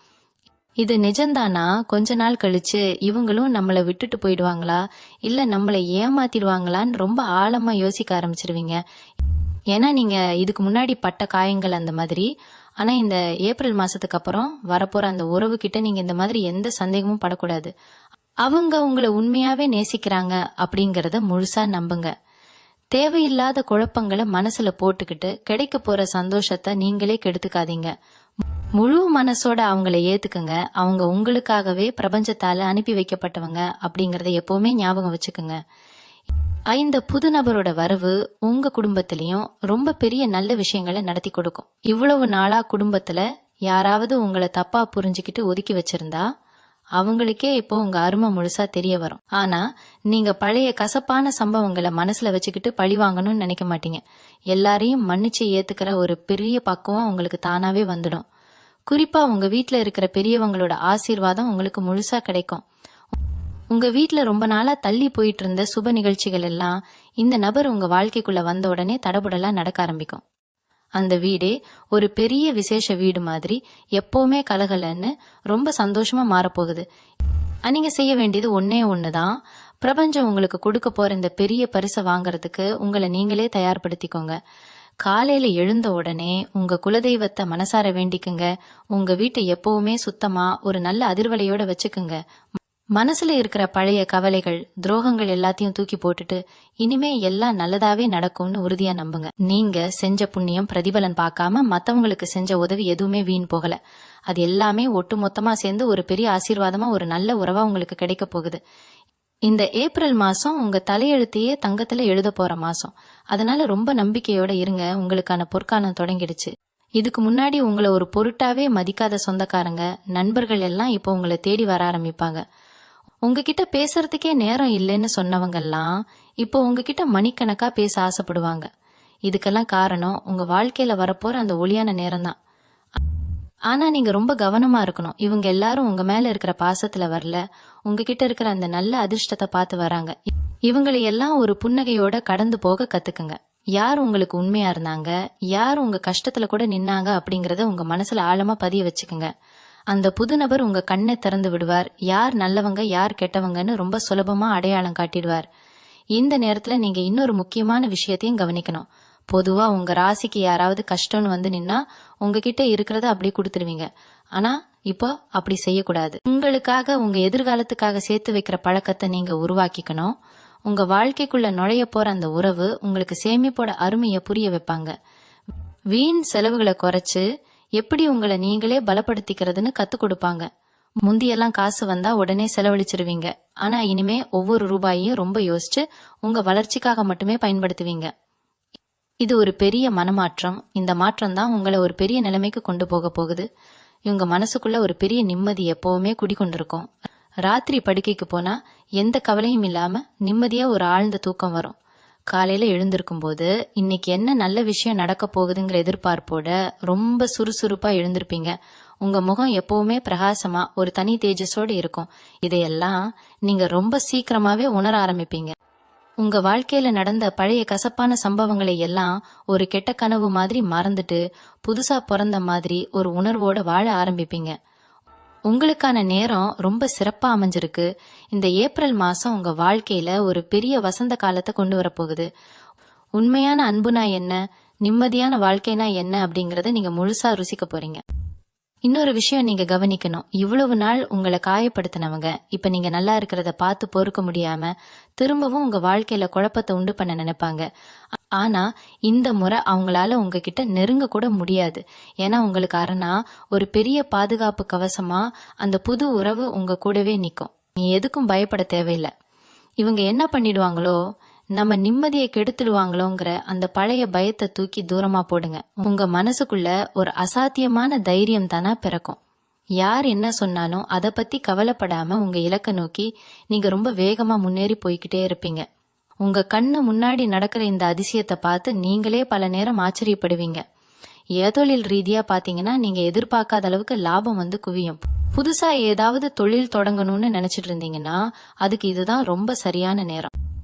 S1: இது நிஜம்தானா? கொஞ்ச நாள் கழிச்சு இவங்களும் நம்மளை விட்டுட்டு போயிடுவாங்களா, இல்ல நம்மளை ஏமாத்திடுவாங்களான்னு ரொம்ப ஆழமா யோசிக்க ஆரம்பிச்சிருவீங்க. ஏன்னா நீங்க இதுக்கு முன்னாடி பட்ட காயங்கள் அந்த மாதிரி. ஆனா இந்த ஏப்ரல் மாசத்துக்கு அப்புறம் வரப்போற அந்த உறவு கிட்ட நீங்க இந்த மாதிரி எந்த சந்தேகமும் படக்கூடாது. அவங்க உங்களை உண்மையாவே நேசிக்கிறாங்க அப்படிங்கறத முழுசா நம்புங்க. தேவையில்லாத குழப்பங்களை மனசுல போட்டுக்கிட்டு கிடைக்க போற சந்தோஷத்தை நீங்களே கெடுத்துக்காதீங்க. முழு மனசோட அவங்கள ஏத்துக்குங்க. அவங்க உங்களுக்காகவே பிரபஞ்சத்தால அனுப்பி வைக்கப்பட்டவங்க அப்படிங்கறத எப்பவுமே ஞாபகம் வச்சுக்குங்க. இந்த புது நபரோட வரவு உங்க குடும்பத்திலயும் ரொம்ப பெரிய நல்ல விஷயங்களை நடத்தி கொடுக்கும். இவ்வளவு நாளா குடும்பத்துல யாராவது உங்களை தப்பா புரிஞ்சுக்கிட்டு ஒதுக்கி வச்சிருந்தா அவங்களுக்கே இப்போ உங்க அருமை முழுசா தெரிய வரும். ஆனா நீங்க பழைய கசப்பான சம்பவங்களை மனசுல வச்சுக்கிட்டு பழி வாங்கணும்னு நினைக்க மாட்டீங்க. எல்லாரையும் மன்னிச்சு ஏத்துக்கிற ஒரு பெரிய பக்குவம் உங்களுக்கு தானாவே வந்துடும். குறிப்பா உங்க வீட்டுல இருக்கிற பெரியவங்களோட ஆசீர்வாதம் உங்களுக்கு முழுசா கிடைக்கும். உங்க வீட்டுல ரொம்ப நாளா தள்ளி போயிட்டு இருந்த சுப நிகழ்ச்சிகள் எல்லாம் இந்த நபர் உங்க வாழ்க்கைக்குள்ள வந்த உடனே தடபுடலா நடக்க ஆரம்பிக்கும். அந்த வீடே ஒரு பெரிய விசேஷ வீடு மாதிரி எப்பவுமே கலகலன்னு ரொம்ப சந்தோஷமா மாறப்போகுது. நீங்க செய்ய வேண்டியது ஒன்னே ஒண்ணுதான். பிரபஞ்சம் உங்களுக்கு கொடுக்க போற இந்த பெரிய பரிசை வாங்கறதுக்கு உங்களை நீங்களே தயார்படுத்திக்கோங்க. காலையில எழுந்த உடனே உங்க குலதெய்வத்தை மனசார வேண்டிக்குங்க. உங்க வீட்டை எப்பவுமே சுத்தமா ஒரு நல்ல அதிர்வலையோட வச்சுக்குங்க. மனசுல இருக்கிற பழைய கவலைகள், துரோகங்கள் எல்லாத்தையும் தூக்கி போட்டுட்டு இனிமே எல்லாம் நல்லதாவே நடக்கும்னு உறுதியா நம்புங்க. நீங்க செஞ்ச புண்ணியம் பிரதிபலன் பார்க்காம மத்தவங்களுக்கு செஞ்ச உதவி எதுவுமே வீண் போகல. அது எல்லாமே ஒட்டு மொத்தமா சேர்ந்து ஒரு பெரிய ஆசீர்வாதமா ஒரு நல்ல உறவா உங்களுக்கு கிடைக்க போகுது. இந்த ஏப்ரல் மாசம் உங்க தலையெழுத்தையே தங்கத்துல எழுத போற மாசம். அதனால ரொம்ப நம்பிக்கையோட இருங்க. உங்களுக்கான பொற்காலம் தொடங்கிடுச்சு. இதுக்கு முன்னாடி உங்களை ஒரு பொருட்டாவே மதிக்காத சொந்தக்காரங்க, நண்பர்கள் எல்லாம் இப்போ உங்களை தேடி வர ஆரம்பிப்பாங்க. உங்ககிட்ட பேசுறதுக்கே நேரம் இல்லைன்னு சொன்னவங்க எல்லாம் இப்போ உங்ககிட்ட மணிக்கணக்கா பேச ஆசைப்படுவாங்க. இதுக்கெல்லாம் காரணம் உங்க வாழ்க்கையில வரப்போற அந்த ஒளியான நேரம் தான். ஆனா நீங்க ரொம்ப கவனமா இருக்கணும். இவங்க எல்லாரும் உங்க மேல இருக்கிற பாசத்துல வரல, உங்ககிட்ட இருக்கிற அந்த நல்ல அதிர்ஷ்டத்தை பார்த்து வராங்க. இவங்களை எல்லாம் ஒரு புன்னகையோட கடந்து போக கத்துக்குங்க. யார் உங்களுக்கு உண்மையா இருந்தாங்க, யார் உங்க கஷ்டத்துல கூட நின்னாங்க அப்படிங்கறத உங்க மனசுல ஆழமா பதிய வச்சுக்குங்க. அந்த புது நபர் உங்க கண்ணை திறந்து விடுவார். யார் நல்லவங்க யார் கெட்டவங்கன்னு ரொம்ப சுலபமா அடையாளம் காட்டிடுவார். இந்த நேரத்துல நீங்க இன்னொரு முக்கியமான விஷயத்தையும் கவனிக்கணும். பொதுவா உங்க ராசிக்கு யாராவது கஷ்டம்னு வந்து நின்னா உங்ககிட்ட இருக்கிறத அப்படியே கொடுத்துருவீங்க. ஆனா இப்போ அப்படி செய்யக்கூடாது. உங்களுக்காக உங்க எதிர்காலத்துக்காக சேர்த்து வைக்கிற பழக்கத்தை நீங்க உருவாக்கிக்கணும். உங்க வாழ்க்கைக்குள்ள நுழைய போற அந்த உறவு உங்களுக்கு சேமிப்போட அருமையை புரிய வைப்பாங்க. வீண் செலவுகளை குறைச்சு எப்படி உங்களை நீங்களே பலப்படுத்திக்கிறதுன்னு கத்து கொடுப்பாங்க. முந்தியெல்லாம் காசு வந்தா உடனே செலவழிச்சிருவீங்க. ஆனா இனிமே ஒவ்வொரு ரூபாயையும் ரொம்ப யோசிச்சு உங்க வளர்ச்சிக்காக மட்டுமே பயன்படுத்துவீங்க. இது ஒரு பெரிய மனமாற்றம். இந்த மாற்றம் தான் உங்களை ஒரு பெரிய நிலைமைக்கு கொண்டு போக போகுது. இவங்க மனசுக்குள்ள ஒரு பெரிய நிம்மதி எப்பவுமே குடிக்கொண்டிருக்கும். ராத்திரி படுக்கைக்கு போனா எந்த கவலையும் இல்லாம நிம்மதியா ஒரு ஆழ்ந்த தூக்கம் வரும். காலையில எழுந்திருக்கும் போது இன்னைக்கு என்ன நல்ல விஷயம் நடக்க போகுதுங்கிற எதிர்பார்ப்போட ரொம்ப சுறுசுறுப்பா எழுந்திருப்பீங்க. உங்க முகம் எப்பவுமே பிரகாசமா ஒரு தனி தேஜஸோடு இருக்கும். இதையெல்லாம் நீங்க ரொம்ப சீக்கிரமாவே உணர ஆரம்பிப்பீங்க. உங்க வாழ்க்கையில நடந்த பழைய கசப்பான சம்பவங்களை எல்லாம் ஒரு கெட்ட கனவு மாதிரி மறந்துட்டு புதுசா பிறந்த மாதிரி ஒரு உணர்வோட வாழ ஆரம்பிப்பீங்க. உங்களுக்கான நேரம் ரொம்ப சிறப்பா அமைஞ்சிருக்கு. இந்த ஏப்ரல் மாசம் உங்க வாழ்க்கையில ஒரு பெரிய வசந்த காலத்தை கொண்டு வரப்போகுது. உண்மையான அன்புனா என்ன, நிம்மதியான வாழ்க்கைனா என்ன அப்படிங்கறத நீங்க முழுசா ருசிக்க போறீங்க. இன்னொரு விஷயம் நீங்க கவனிக்கணும். இவ்வளவு நாள் உங்களை காயப்படுத்தினவங்க இப்ப நீங்க நல்லா இருக்கிறத பார்த்து பொறுக்க முடியாம திரும்பவும் உங்க வாழ்க்கையில குழப்பத்தை உண்டு பண்ண நினைப்பாங்க. ஆனா இந்த முறை அவங்களால உங்ககிட்ட நெருங்க கூட முடியாது. ஏன்னா உங்களுக்கு அரணா ஒரு பெரிய பாதுகாப்பு கவசமா அந்த புது உறவு உங்க கூடவே நிக்கும். நீ எதுக்கும் பயப்பட தேவையில்லை. இவங்க என்ன பண்ணிடுவாங்களோ, நம்ம நிம்மதியை கெடுத்துடுவாங்களோங்கிற அந்த பழைய பயத்தை தூக்கி தூரமா போடுங்க. உங்க மனசுக்குள்ள ஒரு அசாத்தியமான தைரியம் தானா பிறக்கும். யார் என்ன சொன்னாலும் அதை பத்தி கவலைப்படாம உங்க இலக்க நோக்கி நீங்க ரொம்ப வேகமா முன்னேறி போய்கிட்டே இருப்பீங்க. உங்க கண்ணு முன்னாடி நடக்கிற இந்த அதிசயத்தை பார்த்து நீங்களே பல நேரம் ஆச்சரியப்படுவீங்க. ஏதொழில் ரீதியா பாத்தீங்கன்னா நீங்க எதிர்பார்க்காத அளவுக்கு லாபம் வந்து குவியும். புதுசா ஏதாவது தொழில் தொடங்கணும்னு நினைச்சிட்டு இருந்தீங்கன்னா அதுக்கு இதுதான் ரொம்ப சரியான நேரம்.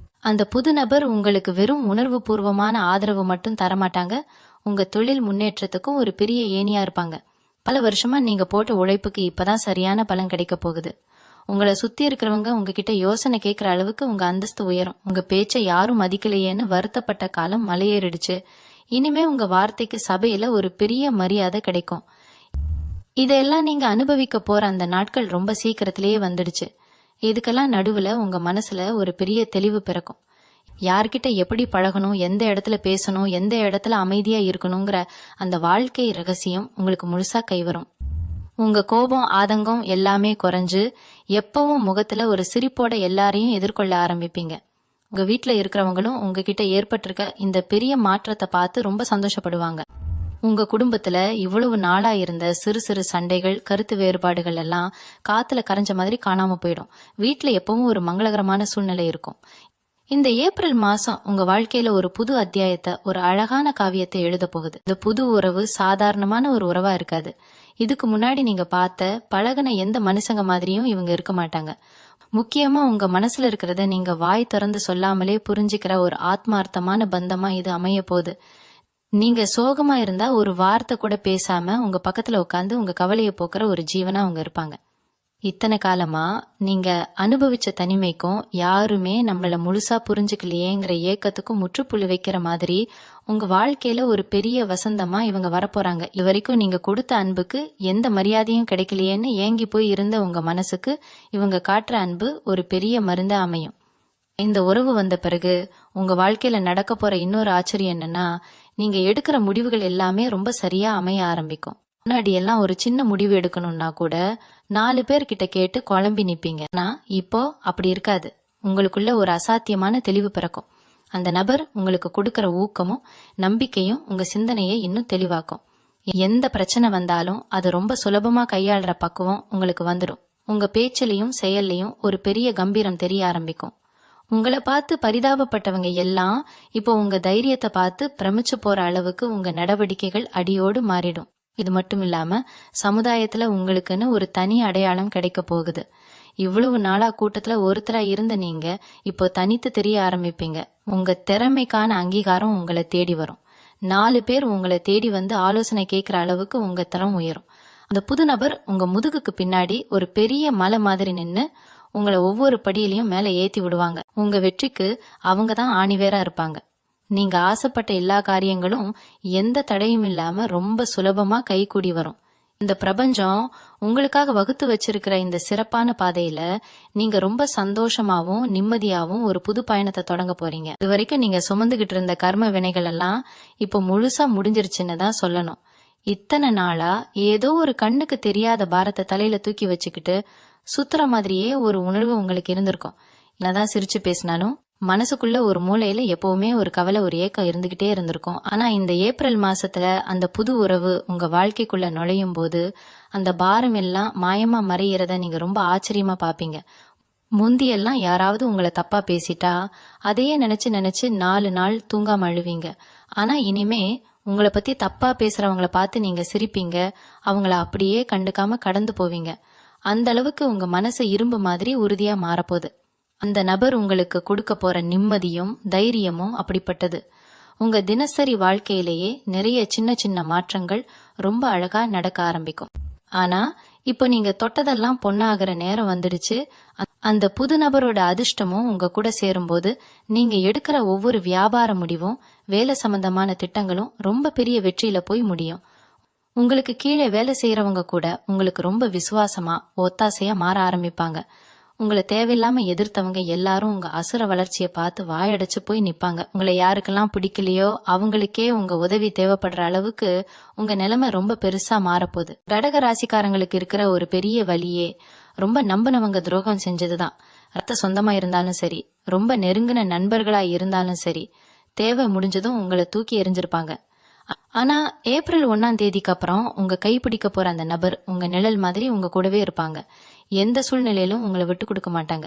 S1: அந்த புது நபர் உங்களுக்கு வெறும் உணர்வு பூர்வமான ஆதரவு மட்டும் தரமாட்டாங்க, உங்க தொழில் முன்னேற்றத்துக்கும் ஒரு பெரிய ஏணியா இருப்பாங்க. பல வருஷமா நீங்க போட்ட உழைப்புக்கு இப்பதான் சரியான பலன் கிடைக்க போகுது. உங்களை சுத்தி இருக்கிறவங்க உங்ககிட்ட யோசனை கேட்கிற அளவுக்கு உங்க அந்தஸ்து உயரும். உங்க பேச்சை யாரும் மதிக்கலையேன்னு வருத்தப்பட்ட காலம் மலையேறிடுச்சு. இனிமே உங்க வார்த்தைக்கு சபையில ஒரு பெரிய மரியாதை கிடைக்கும். இதெல்லாம் நீங்க அனுபவிக்க போற அந்த நாட்கள் ரொம்ப சீக்கிரத்திலேயே வந்துடுச்சு. இதுக்கெல்லாம் நடுவுல உங்க மனசுல ஒரு பெரிய தெளிவு பிறக்கும். யார்கிட்ட எப்படி பழகணும், எந்த இடத்துல பேசணும், எந்த இடத்துல அமைதியா இருக்கணுங்கிற அந்த வாழ்க்கை ரகசியம் உங்களுக்கு முழுசா கைவரும். உங்க கோபம் ஆதங்கம் எல்லாமே குறைஞ்சு எப்பவும் முகத்துல ஒரு சிரிப்போட எல்லாரையும் எதிர்கொள்ள ஆரம்பிப்பீங்க. உங்க வீட்டுல இருக்கிறவங்களும் உங்ககிட்ட ஏற்பட்டிருக்க இந்த பெரிய மாற்றத்தை பார்த்து ரொம்ப சந்தோஷப்படுவாங்க. உங்க குடும்பத்துல இவ்வளவு நாளா இருந்த சிறு சிறு சண்டைகள், கருத்து வேறுபாடுகள் எல்லாம் காத்துல கரைஞ்ச மாதிரி காணாம போயிடும். வீட்டுல எப்பவும் ஒரு மங்களகரமான சூழ்நிலை இருக்கும். இந்த ஏப்ரல் மாசம் உங்க வாழ்க்கையில ஒரு புது அத்தியாயத்தை, ஒரு அழகான காவியத்தை எழுத போகுது. இந்த புது உறவு சாதாரணமான ஒரு உறவா இருக்காது. இதுக்கு முன்னாடி நீங்க பார்த்த பழகுன எந்த மனுஷங்க மாதிரியும் இவங்க இருக்க மாட்டாங்க. முக்கியமா உங்க மனசுல இருக்கிறத நீங்க வாய் திறந்து சொல்லாமலே புரிஞ்சுக்கிற ஒரு ஆத்மார்த்தமான பந்தமா இது அமைய போகுது. நீங்க சோகமா இருந்தா ஒரு வார்த்தை கூட பேசாம உங்க பக்கத்துல உட்காந்து உங்க கவலையை போக்குற ஒரு ஜீவனா அவங்க இருப்பாங்க. இத்தனை காலமா நீங்க அனுபவிச்ச தனிமைக்கும் யாருமே நம்மள முழுசா புரிஞ்சுக்கலையேங்கிற ஏக்கத்துக்கும் முற்றுப்புள்ளி வைக்கிற மாதிரி உங்க வாழ்க்கையில ஒரு பெரிய வசந்தமா இவங்க வரப்போறாங்க. இதுவரைக்கும் நீங்க கொடுத்த அன்புக்கு எந்த மரியாதையும் கிடைக்கலையேன்னு ஏங்கி போய் இருந்த உங்க மனசுக்கு இவங்க காட்டுற அன்பு ஒரு பெரிய மருந்தா அமையும். இந்த உறவு வந்த பிறகு உங்க வாழ்க்கையில நடக்க போற இன்னொரு ஆச்சரியம் என்னன்னா, நீங்க எடுக்கிற முடிவுகள் எல்லாமே ரொம்ப சரியா அமைய ஆரம்பிக்கும். முன்னாடி எல்லாம் ஒரு சின்ன முடிவு எடுக்கணும்னா கூட 4 பேர்கிட்ட கேட்டு குழம்பி நிப்பீங்க. ஆனா இப்போ அப்படி இருக்காது. உங்களுக்குள்ள ஒரு அசாத்தியமான தெளிவு பிறக்கும். அந்த நபர் உங்களுக்கு கொடுக்கிற ஊக்கமும் நம்பிக்கையும் உங்க சிந்தனையை இன்னும் தெளிவாக்கும். எந்த பிரச்சனை வந்தாலும் அது ரொம்ப சுலபமா கையாளுற பக்குவம் உங்களுக்கு வந்துடும். உங்க பேச்சிலையும் செயல்லையும் ஒரு பெரிய கம்பீரம் தெரிய ஆரம்பிக்கும். உங்களை பார்த்து பரிதாபப்பட்டவங்க எல்லாம் இப்போ உங்க தைரியத்தை பார்த்து பிரமிச்சு போற அளவுக்கு உங்க நடவடிக்கைகள் அடியோடு மாறிடும். இது மட்டும் இல்லாம சமுதாயத்துல உங்களுக்குன்னு ஒரு தனி அடையாளம் கிடைக்க போகுது. இவ்வளவு நாளா கூட்டத்துல ஒருத்தரா இருந்த நீங்க இப்போ தனித்து தெரிய ஆரம்பிப்பீங்க. உங்க திறமைக்கான அங்கீகாரம் உங்களை தேடி வரும். 4 பேர் உங்களை தேடி வந்து ஆலோசனை கேட்கிற அளவுக்கு உங்க தரம் உயரும். அந்த புது நபர் உங்க முதுகுக்கு பின்னாடி ஒரு பெரிய மலை மாதிரி நின்னு உங்களை ஒவ்வொரு படியிலையும் மேல ஏத்தி விடுவாங்க. உங்க வெற்றிக்கு அவங்க தான் ஆணிவேரா இருப்பாங்க. நீங்க ஆசைப்பட்ட எல்லா காரியங்களும் எந்த தடையும் இல்லாம ரொம்ப சுலபமா கைகூடி வரும். இந்த பிரபஞ்சம் உங்களுக்காக வகுத்து வச்சிருக்கிற இந்த சிறப்பான பாதையில நீங்க ரொம்ப சந்தோஷமாவும் நிம்மதியாவும் ஒரு புது பயணத்தை தொடங்க போறீங்க. இது வரைக்கும் நீங்க சுமந்துகிட்டு இருந்த கர்ம வினைகள் எல்லாம் இப்போ முழுசா முடிஞ்சிருச்சுன்னு தான் சொல்லணும். இத்தனை நாளா ஏதோ ஒரு கண்ணுக்கு தெரியாத பாரத்தை தலையில தூக்கி வச்சுக்கிட்டு சுத்துற மாதிரியே ஒரு உணர்வு உங்களுக்கு இருந்திருக்கும். என்னதான் சிரிச்சு பேசினாலும் மனசுக்குள்ள ஒரு மூலையில எப்பவுமே ஒரு கவலை, ஒரு ஏக்கம் இருந்துகிட்டே இருந்திருக்கும். ஆனா இந்த ஏப்ரல் மாசத்துல அந்த புது உறவு உங்க வாழ்க்கைக்குள்ள நுழையும் போது அந்த பாரம் எல்லாம் மாயமா மறையிறத நீங்க ரொம்ப ஆச்சரியமா பாப்பீங்க. முந்தியெல்லாம் யாராவது உங்களை தப்பா பேசிட்டா அதையே நினைச்சு நினைச்சு 4 நாள் தூங்காம அழுவீங்க. ஆனா இனிமே உங்களை பத்தி தப்பா பேசுறவங்கள பார்த்து நீங்க சிரிப்பீங்க. அவங்கள அப்படியே கண்டுக்காம கடந்து போவீங்க. அந்த அளவுக்கு உங்க மனசு இரும்பு மாதிரி உறுதியா மாறப்போகுது. அந்த நபர் உங்களுக்கு கொடுக்க போற நிம்மதியும் தைரியமும் அப்படிப்பட்டது. உங்க தினசரி வாழ்க்கையிலேயே நிறைய சின்ன சின்ன மாற்றங்கள் ரொம்ப அழகா நடக்க ஆரம்பிக்கும். ஆனா இப்போ நீங்க தொட்டதெல்லாம் பொண்ணாகிற நேரம் வந்துடுச்சு. அந்த புது நபரோட அதிர்ஷ்டமும் உங்க கூட சேரும்போது நீங்க எடுக்கிற ஒவ்வொரு வியாபார முடிவும் வேலை சம்பந்தமான திட்டங்களும் ரொம்ப பெரிய வெற்றியில போய் முடியும். உங்களுக்கு கீழே வேலை செய்யறவங்க கூட உங்களுக்கு ரொம்ப விசுவாசமா ஒத்தாசையா மாற ஆரம்பிப்பாங்க. உங்களை தேவையில்லாம எதிர்த்தவங்க எல்லாரும் உங்க அசுர வளர்ச்சியை பார்த்து வாயடைச்சு போய் நிப்பாங்க. உங்களை யாருக்கெல்லாம் பிடிக்கலையோ அவங்களுக்கே உங்க உதவி தேவைப்படுற அளவுக்கு உங்க நிலைமை ரொம்ப பெருசா மாறப்போகுது. கடக ராசிக்காரங்களுக்கு இருக்கிற ஒரு பெரிய வலியே ரொம்ப நம்பினவங்க துரோகம் செஞ்சதுதான். ரத்த சொந்தமா இருந்தாலும் சரி, ரொம்ப நெருங்கின நண்பர்களா இருந்தாலும் சரி, தேவை முடிஞ்சதும் உங்களை தூக்கி எறிஞ்சிருப்பாங்க. ஆனா ஏப்ரல் 1ஆம் தேதிக்கு அப்புறம் உங்க கைப்பிடிக்க போற அந்த நபர் உங்க நிழல் மாதிரி உங்க கூடவே இருப்பாங்க. எந்த சூழ்நிலையிலும் உங்களை விட்டு கொடுக்க மாட்டாங்க.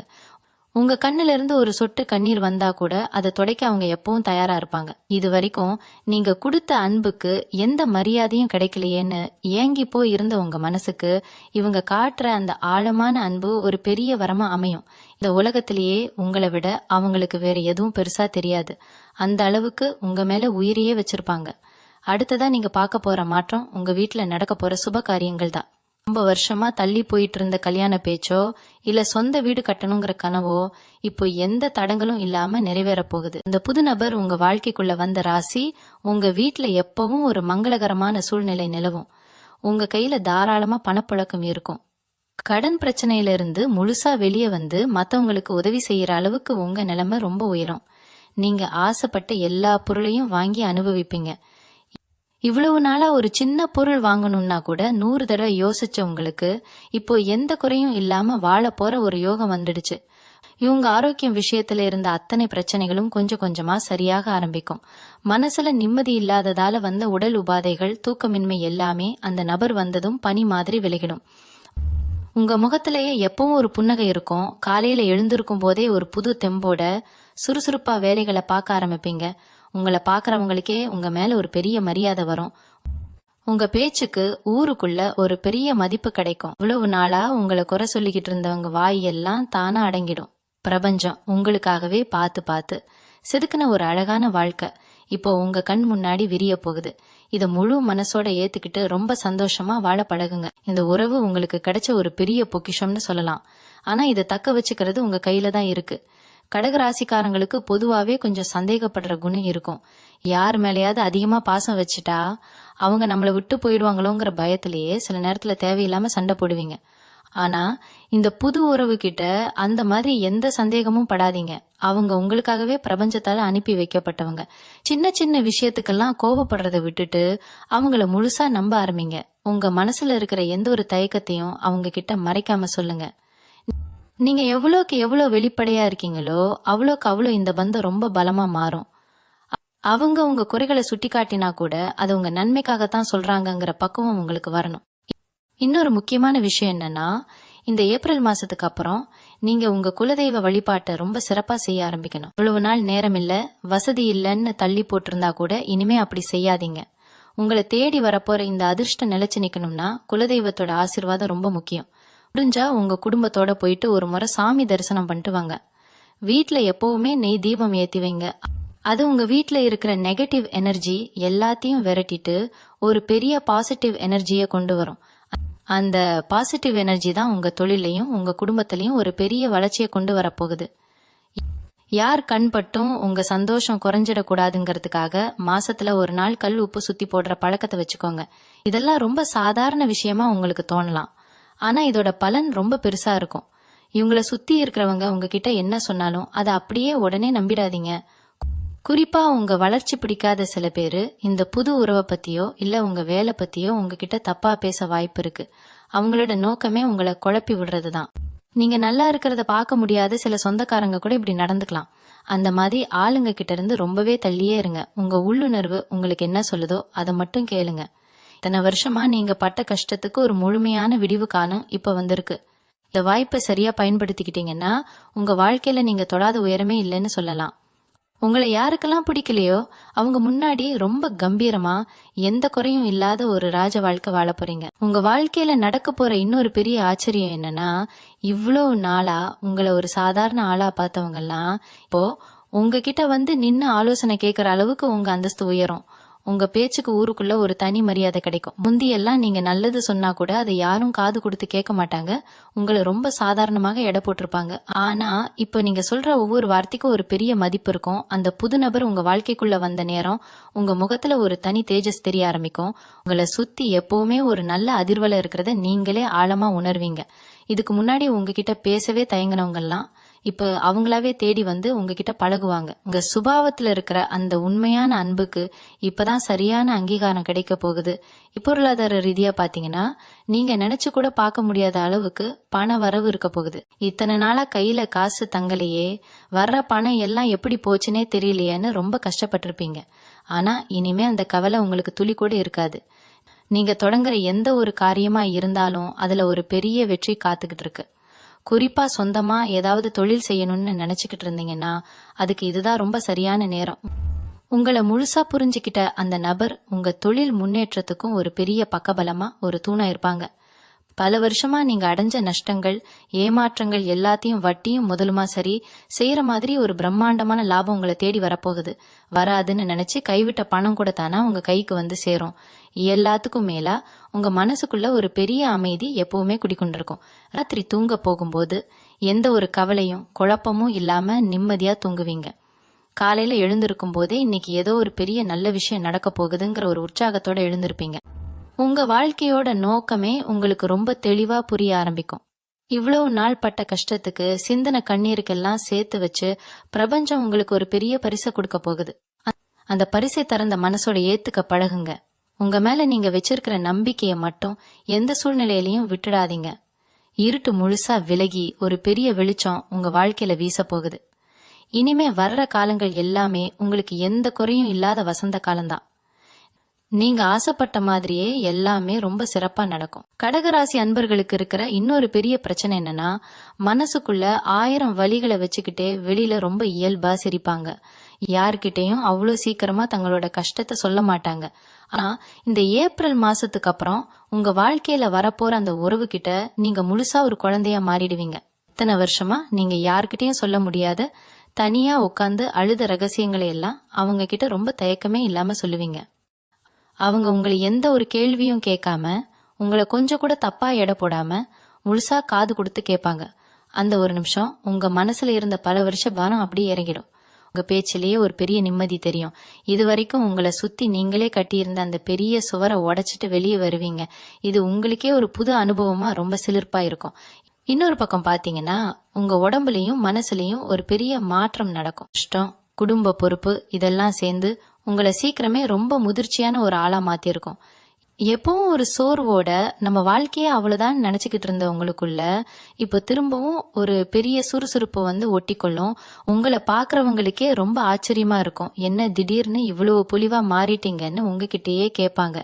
S1: உங்க கண்ணுல இருந்து ஒரு சொட்டு கண்ணீர் வந்தா கூட அதை துடைக்க அவங்க எப்பவும் தயாரா இருப்பாங்க. இது வரைக்கும் நீங்க கொடுத்த அன்புக்கு எந்த மரியாதையும் கிடைக்கலையேன்னு ஏங்கி போய் இருந்த உங்க மனசுக்கு இவங்க காட்டுற அந்த ஆழமான அன்பு ஒரு பெரிய வரமா அமையும். இந்த உலகத்திலேயே உங்களை விட அவங்களுக்கு வேற எதுவும் பெருசா தெரியாது. அந்த அளவுக்கு உங்க மேல உயிரையே வச்சிருப்பாங்க. அடுத்ததா நீங்க பார்க்க போற மாற்றம் உங்க வீட்டுல நடக்க போற சுப காரியங்கள் தான். ரொம்ப வருஷமா தள்ளி போயிட்டு இருந்த கல்யாண பேச்சோ இல்ல சொந்த வீடு கட்டணுங்கிற கனவோ இப்போ எந்த தடங்களும் இல்லாம நிறைவேற போகுது. இந்த புது நபர் உங்க வாழ்க்கைக்குள்ள வந்த ராசி உங்க வீட்டுல எப்பவும் ஒரு மங்களகரமான சூழ்நிலை நிலவும். உங்க கையில தாராளமா பணப்புழக்கம் இருக்கும். கடன் பிரச்சனையில இருந்து முழுசா வெளியே வந்து மத்தவங்களுக்கு உதவி செய்யற அளவுக்கு உங்க நிலைமை ரொம்ப உயரும். நீங்க ஆசைப்பட்ட எல்லா பொருளையும் வாங்கி அனுபவிப்பீங்க. இவ்வளவு நாளா ஒரு சின்ன பொருள் வாங்கணும்னா கூட 100 தடவை யோசிச்ச உங்களுக்கு இப்போ எந்த குறையும் இல்லாம வாழ போற ஒரு யோகம் வந்துடுச்சு. இவங்க ஆரோக்கியம் விஷயத்துல இருந்த அத்தனை பிரச்சனைகளும் கொஞ்சம் கொஞ்சமா சரியாக ஆரம்பிக்கும். மனசுல நிம்மதி இல்லாததால வந்த உடல் உபாதைகள், தூக்கமின்மை எல்லாமே அந்த நபர் வந்ததும் பனி மாதிரி விலகிடும். உங்க முகத்திலேயே எப்பவும் ஒரு புன்னகை இருக்கும். காலையில எழுந்திருக்கும் போதே ஒரு புது தெம்போட சுறுசுறுப்பா வேலைகளை பார்க்க ஆரம்பிப்பீங்க. உங்களை பாக்குறவங்களுக்கே உங்க மேல ஒரு பெரிய மரியாதை வரும். உங்க பேச்சுக்கு ஊருக்குள்ள ஒரு பெரிய மதிப்பு கிடைக்கும். இவ்வளவு நாளா உங்களை குறை சொல்லிக்கிட்டு இருந்தவங்க வாயெல்லாம் தானா அடங்கிடும். பிரபஞ்சம் உங்களுக்காகவே பார்த்து பார்த்து செதுக்கின ஒரு அழகான வாழ்க்கை இப்போ உங்க கண் முன்னாடி விரிய போகுது. இத முழு மனசோட ஏத்துக்கிட்டு ரொம்ப சந்தோஷமா வாழ பழகுங்க. இந்த உறவு உங்களுக்கு கிடைச்ச ஒரு பெரிய பொக்கிஷம்னு சொல்லலாம். ஆனா இதை தக்க வச்சுக்கிறது உங்க கையில தான் இருக்கு. கடகராசிக்காரங்களுக்கு பொதுவாவே கொஞ்சம் சந்தேகப்படுற குணம் இருக்கும். யார் மேலேயாவது அதிகமா பாசம் வச்சுட்டா அவங்க நம்மளை விட்டு போயிடுவாங்களோங்கிற பயத்திலேயே சில நேரத்துல தேவையில்லாம சண்டை போடுவீங்க. ஆனா இந்த புது உறவு கிட்ட அந்த மாதிரி எந்த சந்தேகமும் படாதீங்க. அவங்க உங்களுக்காகவே பிரபஞ்சத்தால அனுப்பி வைக்கப்பட்டவங்க. சின்ன சின்ன விஷயத்துக்கெல்லாம் கோபப்படுறதை விட்டுட்டு அவங்கள முழுசா நம்ப ஆரம்பிங்க. உங்க மனசுல இருக்கிற எந்த ஒரு தயக்கத்தையும் அவங்க கிட்ட மறைக்காம சொல்லுங்க. நீங்க எவ்வளோக்கு எவ்வளவு வெளிப்படையா இருக்கீங்களோ அவ்வளோக்கு அவ்வளோ இந்த பந்தம் ரொம்ப பலமா மாறும். அவங்க உங்க குறைகளை சுட்டி காட்டினா கூட அது உங்க நன்மைக்காகத்தான் சொல்றாங்கங்கிற பக்குவம் உங்களுக்கு வரணும். இன்னொரு முக்கியமான விஷயம் என்னன்னா, இந்த ஏப்ரல் மாசத்துக்கு அப்புறம் நீங்க உங்க குலதெய்வ வழிபாட்டை ரொம்ப சிறப்பா செய்ய ஆரம்பிக்கணும். இவ்வளவு நாள் நேரம் இல்ல, வசதி இல்லைன்னு தள்ளி போட்டிருந்தா கூட இனிமே அப்படி செய்யாதீங்க. உங்களை தேடி வரப்போற இந்த அதிர்ஷ்டம் நிலைச்சு நிக்கணும்னா குலதெய்வத்தோட ஆசீர்வாதம் ரொம்ப முக்கியம். முடிஞ்சா உங்க குடும்பத்தோட போயிட்டு ஒரு முறை சாமி தரிசனம் பண்ணிட்டு வாங்க. வீட்டுல எப்பவுமே நெய் தீபம் ஏத்தி வைங்க. அது உங்க வீட்டுல இருக்கிற நெகட்டிவ் எனர்ஜி எல்லாத்தையும் விரட்டிட்டு ஒரு பெரிய பாசிட்டிவ் எனர்ஜியை கொண்டு வரும். அந்த பாசிட்டிவ் எனர்ஜி தான் உங்க தொழிலையும் உங்க குடும்பத்திலையும் ஒரு பெரிய வளர்ச்சியை கொண்டு வரப்போகுது. யார் கண்பட்டும் உங்க சந்தோஷம் குறைஞ்சிடக்கூடாதுங்கிறதுக்காக மாசத்துல ஒரு நாள் கல் உப்பு சுத்தி போடுற பழக்கத்தை வச்சுக்கோங்க. இதெல்லாம் ரொம்ப சாதாரண விஷயமா உங்களுக்கு தோணலாம். ஆனா இதோட பலன் ரொம்ப பெருசா இருக்கும். இவங்கள சுத்தி இருக்கிறவங்க உங்ககிட்ட என்ன சொன்னாலும் அதை அப்படியே உடனே நம்பிடாதீங்க. குறிப்பா உங்க வளர்ச்சி பிடிக்காத சில பேரு இந்த புது உறவை பத்தியோ இல்ல உங்க வேலை பத்தியோ உங்ககிட்ட தப்பா பேச வாய்ப்பு இருக்கு. அவங்களோட நோக்கமே உங்களை குழப்பி விடுறதுதான். நீங்க நல்லா இருக்கிறத பார்க்க முடியாத சில சொந்தக்காரங்க கூட இப்படி நடந்துக்கலாம். அந்த மாதிரி ஆளுங்க கிட்ட இருந்து ரொம்பவே தள்ளியே இருங்க. உங்க உள்ளுணர்வு உங்களுக்கு என்ன சொல்லுதோ அதை மட்டும் கேளுங்க. இத்தனை வருஷமா நீங்க பட்ட கஷ்டத்துக்கு ஒரு முழுமையான விடிவு காலம் இப்ப வந்திருக்கு. இந்த வாய்ப்பை சரியா பயன்படுத்திக்கிட்டீங்கன்னா உங்க வாழ்க்கையில நீங்க தொடாத உயரமே இல்லைன்னு சொல்லலாம். உங்களை யாருக்கெல்லாம் பிடிக்கலையோ அவங்க முன்னாடி ரொம்ப கம்பீரமா எந்த குறையும் இல்லாத ஒரு ராஜ வாழ்க்கை வாழ போறீங்க. உங்க வாழ்க்கையில நடக்க போற இன்னொரு பெரிய ஆச்சரியம் என்னன்னா, இவ்வளவு நாளா உங்களை ஒரு சாதாரண ஆளா பார்த்தவங்க எல்லாம் இப்போ உங்ககிட்ட வந்து நின்னு ஆலோசனை கேட்கற அளவுக்கு உங்க அந்தஸ்து உயரும். உங்க பேச்சுக்கு ஊருக்குள்ள ஒரு தனி மரியாதை கிடைக்கும். முந்தியெல்லாம் நீங்க நல்லது சொன்னா கூட அதை யாரும் காது கொடுத்து கேட்க மாட்டாங்க. உங்களை ரொம்ப சாதாரணமாக எடை போட்டிருப்பாங்க. ஆனா இப்ப நீங்க சொல்ற ஒவ்வொரு வார்த்தைக்கும் ஒரு பெரிய மதிப்பு இருக்கும். அந்த புது நபர் உங்க வாழ்க்கைக்குள்ள வந்த நேரம் உங்க முகத்துல ஒரு தனி தேஜஸ் தெரிய ஆரம்பிக்கும். உங்களை சுத்தி எப்பவுமே ஒரு நல்ல அதிர்வலை இருக்கிறத நீங்களே ஆழமா உணர்வீங்க. இதுக்கு முன்னாடி உங்ககிட்ட பேசவே தயங்கினவங்க எல்லாம் இப்ப அவங்களாவே தேடி வந்து உங்ககிட்ட பழகுவாங்க. உங்க சுபாவத்துல இருக்கிற அந்த உண்மையான அன்புக்கு இப்பதான் சரியான அங்கீகாரம் கிடைக்க போகுது. பொருளாதார ரீதியா பாத்தீங்கன்னா நீங்க நினைச்சு கூட பார்க்க முடியாத அளவுக்கு பண வரவு இருக்க போகுது. இத்தனை நாளா கையில காசு தங்கலையே, வர்ற பணம் எல்லாம் எப்படி போச்சுன்னே தெரியலையேன்னு ரொம்ப கஷ்டப்பட்டிருப்பீங்க. ஆனா இனிமே அந்த கவலை உங்களுக்கு துளி கூட இருக்காது. நீங்க தொடங்குற எந்த ஒரு காரியமா இருந்தாலும் அதுல ஒரு பெரிய வெற்றி காத்துக்கிட்டு இருக்கு. குறிப்பா சொந்தமா ஏதாவது தொழில் செய்யணும்னு நினைச்சுக்கிட்டு இருந்தீங்கன்னா அதுக்கு இதுதான் ரொம்ப சரியான நேரம். உங்களை முழுசா புரிஞ்சுக்கிட்ட அந்த நபர் உங்க தொழில் முன்னேற்றத்துக்கும் ஒரு பெரிய பக்கபலமா ஒரு தூணா இருப்பாங்க. பல வருஷமா நீங்க அடைஞ்ச நஷ்டங்கள், ஏமாற்றங்கள் எல்லாத்தையும் வட்டியும் முதலுமா சரி செய்யற மாதிரி ஒரு பிரம்மாண்டமான லாபம் உங்களை தேடி வரப்போகுது. வராதுன்னு நினைச்சு கைவிட்ட பணம் கூட தானா உங்க கைக்கு வந்து சேரும். எல்லாத்துக்கும் மேலா உங்க மனசுக்குள்ள ஒரு பெரிய அமைதி எப்பவுமே குடிக்கொண்டிருக்கும். ராத்திரி தூங்க போகும்போது எந்த ஒரு கவலையும் குழப்பமும் இல்லாம நிம்மதியா தூங்குவீங்க. காலையில எழுந்திருக்கும் போதே இன்னைக்கு ஏதோ ஒரு பெரிய நல்ல விஷயம் நடக்க போகுதுங்கிற ஒரு உற்சாகத்தோட எழுந்திருப்பீங்க. உங்க வாழ்க்கையோட நோக்கமே உங்களுக்கு ரொம்ப தெளிவா புரிய ஆரம்பிக்கும். இவ்வளவு நாள் பட்ட கஷ்டத்துக்கு சிந்தன கண்ணீருக்கெல்லாம் சேர்த்து வச்சு பிரபஞ்சம் உங்களுக்கு ஒரு பெரிய பரிசை கொடுக்க போகுது. அந்த பரிசை திறந்த மனசோட ஏத்துக்க பழகுங்க. உங்க மேல நீங்க வச்சிருக்கிற நம்பிக்கையை மட்டும் எந்த சூழ்நிலையிலையும் விட்டுடாதீங்க. இருட்டு முழுசா விலகி ஒரு பெரிய வெளிச்சம் உங்க வாழ்க்கையில வீச போகுது. இனிமே வர்ற காலங்கள் எல்லாமே உங்களுக்கு எந்த குறையும் இல்லாத வசந்த காலம்தான். நீங்க ஆசைப்பட்ட மாதிரியே எல்லாமே ரொம்ப சிறப்பா நடக்கும். கடகராசி அன்பர்களுக்கு இருக்கிற இன்னொரு பெரிய பிரச்சனை என்னன்னா, மனசுக்குள்ள 1000 வலிகளை வச்சுக்கிட்டே வெளியில ரொம்ப இயல்பா சிரிப்பாங்க. யார்கிட்டையும் அவ்வளவு சீக்கிரமா தங்களோட கஷ்டத்தை சொல்ல மாட்டாங்க. ஆனா இந்த ஏப்ரல் மாசத்துக்கு அப்புறம் உங்க வாழ்க்கையில வரப்போற அந்த உறவு கிட்ட நீங்க முழுசா ஒரு குழந்தையா மாறிடுவீங்க. இத்தனை வருஷமா நீங்க யார்கிட்டயும் சொல்ல முடியாத தனியா உட்காந்து அழுத ரகசியங்களை எல்லாம் அவங்க கிட்ட ரொம்ப தயக்கமே இல்லாம சொல்லுவீங்க. அவங்க உங்களை எந்த ஒரு கேள்வியும் கேட்காம, உங்களை கொஞ்சம் கூட தப்பா எடை போடாம முழுசா காது கொடுத்து கேட்பாங்க. அந்த ஒரு நிமிஷம் உங்க மனசுல இருந்த பல வருஷ பாரம் அப்படியே இறங்கிடும். உங்க பேச்சிலேயே ஒரு பெரிய நிம்மதி தெரியும். இது வரைக்கும் உங்களை சுத்தி நீங்களே கட்டியிருந்த அந்த பெரிய சுவரை உடைச்சிட்டு வெளியே வருவீங்க. இது உங்களுக்கே ஒரு புது அனுபவமா ரொம்ப சிலிர்ப்பா இருக்கும். இன்னொரு பக்கம் பாத்தீங்கன்னா, உங்க உடம்புலயும் மனசுலயும் ஒரு பெரிய மாற்றம் நடக்கும். இஷ்டம், குடும்ப பொறுப்பு இதெல்லாம் சேர்ந்து உங்களை சீக்கிரமே ரொம்ப முதிர்ச்சியான ஒரு ஆளா மாத்திருக்கும். எப்பவும் ஒரு சோர்வோட நம்ம வாழ்க்கையே அவ்வளவுதான் நினைச்சுக்கிட்டு இருந்த உங்களுக்குள்ள இப்ப திரும்பவும் ஒரு பெரிய சுறுசுறுப்பு ஒட்டிக்கொள்ளும். உங்களை பாக்குறவங்களுக்கே ரொம்ப ஆச்சரியமா இருக்கும். என்ன திடீர்னு இவ்வளவு பொலிவா மாறிட்டீங்கன்னு உங்ககிட்டயே கேட்பாங்க.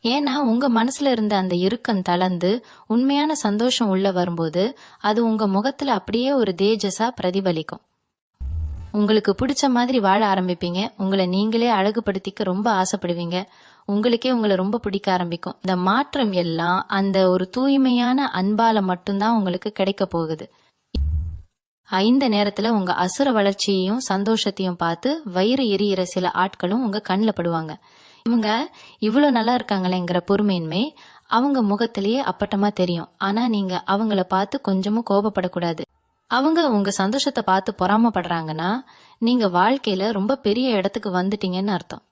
S1: ஏன்னா உங்க மனசுல இருந்த அந்த இறுக்கம் தளர்ந்து உண்மையான சந்தோஷம் உள்ள வரும்போது அது உங்க முகத்துல அப்படியே ஒரு தேஜஸா பிரதிபலிக்கும். உங்களுக்கு பிடிச்ச மாதிரி வாழ ஆரம்பிப்பீங்க. உங்களை நீங்களே அழகுபடுத்திக்க ரொம்ப ஆசைப்படுவீங்க. உங்களுக்கே உங்களை ரொம்ப பிடிக்க ஆரம்பிக்கும். இந்த மாற்றம் எல்லாம் அந்த ஒரு தூய்மையான அன்பால மட்டும்தான் உங்களுக்கு கிடைக்க போகுது. இந்த நேரத்துல உங்க அசுர வளர்ச்சியையும் சந்தோஷத்தையும் பார்த்து வயிறு எரியிற சில ஆட்களும் உங்க கண்ணில் படுவாங்க. இவங்க இவ்வளவு நல்லா இருக்காங்களேங்கிற பொறுமையின்மை அவங்க முகத்திலேயே அப்பட்டமா தெரியும். ஆனா நீங்க அவங்கள பார்த்து கொஞ்சமும் கோபப்படக்கூடாது. அவங்க உங்க சந்தோஷத்தை பார்த்து பொறாமப்படுறாங்கன்னா நீங்க வாழ்க்கையில ரொம்ப பெரிய இடத்துக்கு வந்துட்டீங்கன்னு அர்த்தம்.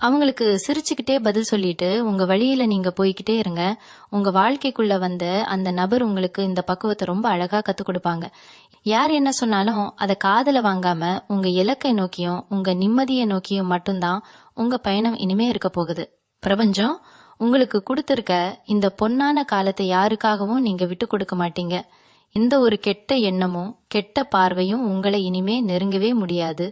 S1: அவங்களுக்கு சிரிச்சுக்கிட்டே பதில் சொல்லிட்டு உங்க வழியில நீங்க போய்கிட்டே இருங்க. உங்க வாழ்க்கைக்குள்ள வந்த அந்த நபர் உங்களுக்கு இந்த பக்குவத்தை ரொம்ப அழகா கத்துக் கொடுப்பாங்க. யார் என்ன சொன்னாலும் அதை காதுல வாங்காம உங்க இலக்கை நோக்கியும் உங்க நிம்மதியை நோக்கியும் மட்டும்தான் உங்க பயணம் இனிமே இருக்க போகுது. பிரபஞ்சம் உங்களுக்கு கொடுத்திருக்க இந்த பொன்னான காலத்தை யாருக்காகவும் நீங்க விட்டு கொடுக்க மாட்டீங்க. இந்த ஒரு கெட்ட எண்ணமும் கெட்ட பார்வையும் உங்களை இனிமே நெருங்கவே முடியாது.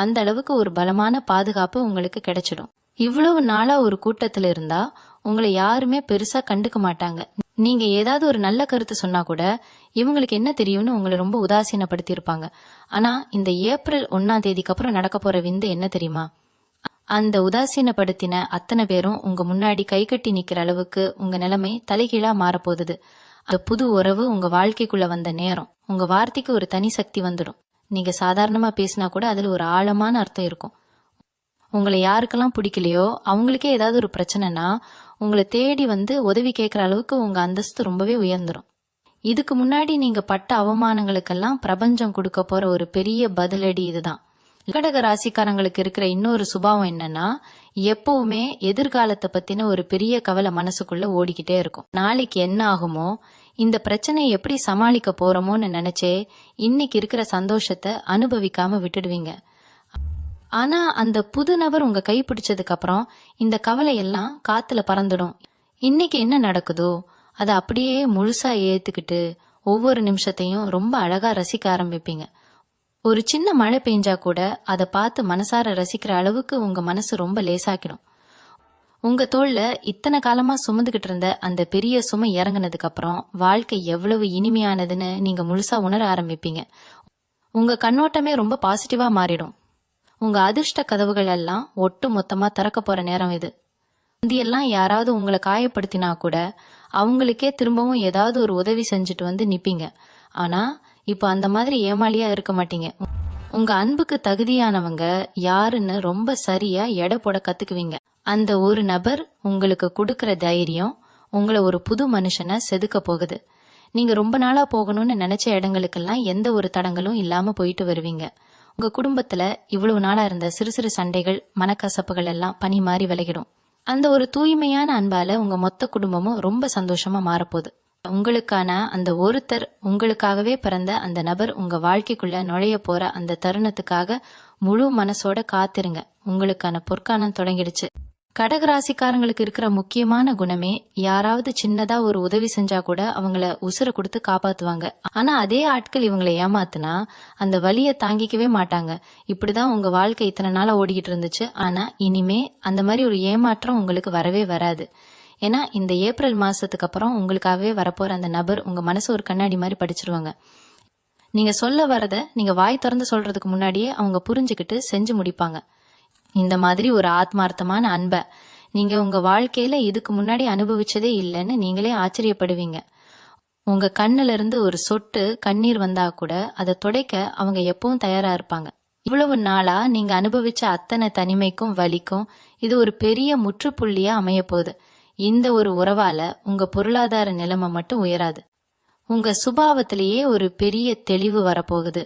S1: அந்த அளவுக்கு ஒரு பலமான பாதுகாப்பு உங்களுக்கு கிடைச்சிடும். இவ்வளவு நாளா ஒரு கூட்டத்துல இருந்தா உங்களை யாருமே பெருசா கண்டுக்க மாட்டாங்க. நீங்க ஏதாவது ஒரு நல்ல கருத்து சொன்னா கூட இவங்களுக்கு என்ன தெரியும்னு உங்களை ரொம்ப உதாசீனப்படுத்தி இருப்பாங்க. ஆனா இந்த ஏப்ரல் 1ஆம் தேதிக்கு அப்புறம் நடக்க போற விந்து என்ன தெரியுமா? அந்த உதாசீனப்படுத்தின அத்தனை பேரும் உங்க முன்னாடி கை கட்டி நிக்கிற அளவுக்கு உங்க நிலைமை தலைகீழா மாறப்போகுது. அந்த புது உறவு உங்க வாழ்க்கைக்குள்ள வந்த நேரம். உங்க வார்த்தைக்கு ஒரு தனி சக்தி வந்துடும். நீங்க சாதாரணமா பேசினா கூட அதுல ஒரு ஆழமான அர்த்தம் இருக்கும். உங்களை யாருக்கெல்லாம் பிடிக்கலையோ அவங்களுக்கே ஏதாவது ஒரு பிரச்சனைனா உங்களை தேடி உதவி கேட்கற அளவுக்கு உங்க அந்தஸ்து ரொம்பவே உயர்ந்துடும். இதுக்கு முன்னாடி நீங்க பட்ட அவமானங்களுக்கெல்லாம் பிரபஞ்சம் கொடுக்க போற ஒரு பெரிய பதிலடி இதுதான். கடக ராசிக்காரங்களுக்கு இருக்கிற இன்னொரு சுபாவம் என்னன்னா, எப்பவுமே எதிர்காலத்தை பத்தின ஒரு பெரிய கவலை மனசுக்குள்ள ஓடிக்கிட்டே இருக்கும். நாளைக்கு என்ன ஆகுமோ, இந்த பிரச்சனையை எப்படி சமாளிக்க போறோமோன்னு நினைச்சே இன்னைக்கு இருக்கிற சந்தோஷத்தை அனுபவிக்காம விட்டுடுவீங்க. ஆனா அந்த புது நபர் உங்க கை பிடிச்சதுக்கு அப்புறம் இந்த கவலை எல்லாம் காத்துல பறந்துடும். இன்னைக்கு என்ன நடக்குதோ அதை அப்படியே முழுசா ஏத்துக்கிட்டு ஒவ்வொரு நிமிஷத்தையும் ரொம்ப அழகா ரசிக்க ஆரம்பிப்பீங்க. ஒரு சின்ன மழை பெஞ்சா கூட அதை பார்த்து மனசார ரசிக்கிற அளவுக்கு உங்க மனசு ரொம்ப லேசாக்கிடும். உங்க தோல்ல இத்தனை காலமா சுமந்துகிட்டு இருந்த அந்த பெரிய சுமை இறங்குனதுக்கு அப்புறம் வாழ்க்கை எவ்வளவு இனிமையானதுன்னு நீங்க முழுசா உணர ஆரம்பிப்பீங்க. உங்க கண்ணோட்டமே ரொம்ப பாசிட்டிவா மாறிடும். உங்க அதிர்ஷ்ட கதவுகள் எல்லாம் ஒட்டு மொத்தமா திறக்க போற நேரம் இது. முந்தியெல்லாம் யாராவது உங்களை காயப்படுத்தினா கூட அவங்களுக்கே திரும்பவும் ஏதாவது ஒரு உதவி செஞ்சுட்டு நிப்பீங்க. ஆனா இப்ப அந்த மாதிரி ஏமாளியா இருக்க மாட்டீங்க. உங்க அன்புக்கு தகுதியானவங்க யாருன்னு ரொம்ப சரியா எடை போட கத்துக்குவீங்க. அந்த ஒரு நபர் உங்களுக்கு கொடுக்கற தைரியம் உங்களை ஒரு புது மனுஷனை செதுக்க போகுது. நீங்க ரொம்ப நாளா போகணும்னு நினைச்ச இடங்களுக்கெல்லாம் எந்த ஒரு தடங்களும் இல்லாம போயிட்டு வருவீங்க. உங்க குடும்பத்துல இவ்வளவு நாளா இருந்த சிறு சிறு சண்டைகள் மனக்கசப்புகள் எல்லாம் பனி மாறி விலகிடும். அந்த ஒரு தூய்மையான அன்பால உங்க மொத்த குடும்பமும் ரொம்ப சந்தோஷமா மாறப்போகுது. உங்களுக்கான அந்த ஒருத்தர், உங்களுக்காகவே பிறந்த அந்த நபர் உங்க வாழ்க்கைக்குள்ள நுழைய போற அந்த தருணத்துக்காக முழு மனசோட காத்திருங்க. உங்களுக்கான பொற்காலம் தொடங்கிடுச்சு. கடகராசிக்காரங்களுக்கு இருக்கிற முக்கியமான குணமே யாராவது சின்னதா ஒரு உதவி செஞ்சா கூட அவங்கள உசுர கொடுத்து காப்பாத்துவாங்க. ஆனா அதே ஆட்கள் இவங்களை ஏமாத்துனா அந்த வலியை தாங்கிக்கவே மாட்டாங்க. இப்படிதான் உங்க வாழ்க்கை இத்தனை நாளா ஓடிக்கிட்டு இருந்துச்சு. ஆனா இனிமே அந்த மாதிரி ஒரு ஏமாற்றம் உங்களுக்கு வரவே வராது. ஏன்னா இந்த ஏப்ரல் மாசத்துக்கு அப்புறம் உங்களுக்காகவே வரப்போற அந்த நபர் உங்க மனசு ஒரு கண்ணாடி மாதிரி படிச்சிருவாங்க. நீங்க சொல்ல வரத நீங்க வாய் திறந்து சொல்றதுக்கு முன்னாடியே அவங்க புரிஞ்சுக்கிட்டு செஞ்சு முடிப்பாங்க. இந்த மாதிரி ஒரு ஆத்மார்த்தமான அன்பை நீங்க உங்க வாழ்க்கையில இதுக்கு முன்னாடி அனுபவிச்சதே இல்லைன்னு நீங்களே ஆச்சரியப்படுவீங்க. உங்க கண்ணுல இருந்து ஒரு சொட்டு கண்ணீர் வந்தா கூட அதை துடைக்க அவங்க எப்பவும் தயாரா இருப்பாங்க. இவ்வளவு நாளா நீங்க அனுபவிச்ச அத்தனை தனிமைக்கும் வலிக்கும் இது ஒரு பெரிய முற்றுப்புள்ளியா அமைய போகுது. இந்த ஒரு உறவால உங்க பொருளாதார நிலைமை மட்டும் உயராது, உங்க சுபாவத்திலேயே ஒரு பெரிய தெளிவு வரப்போகுது.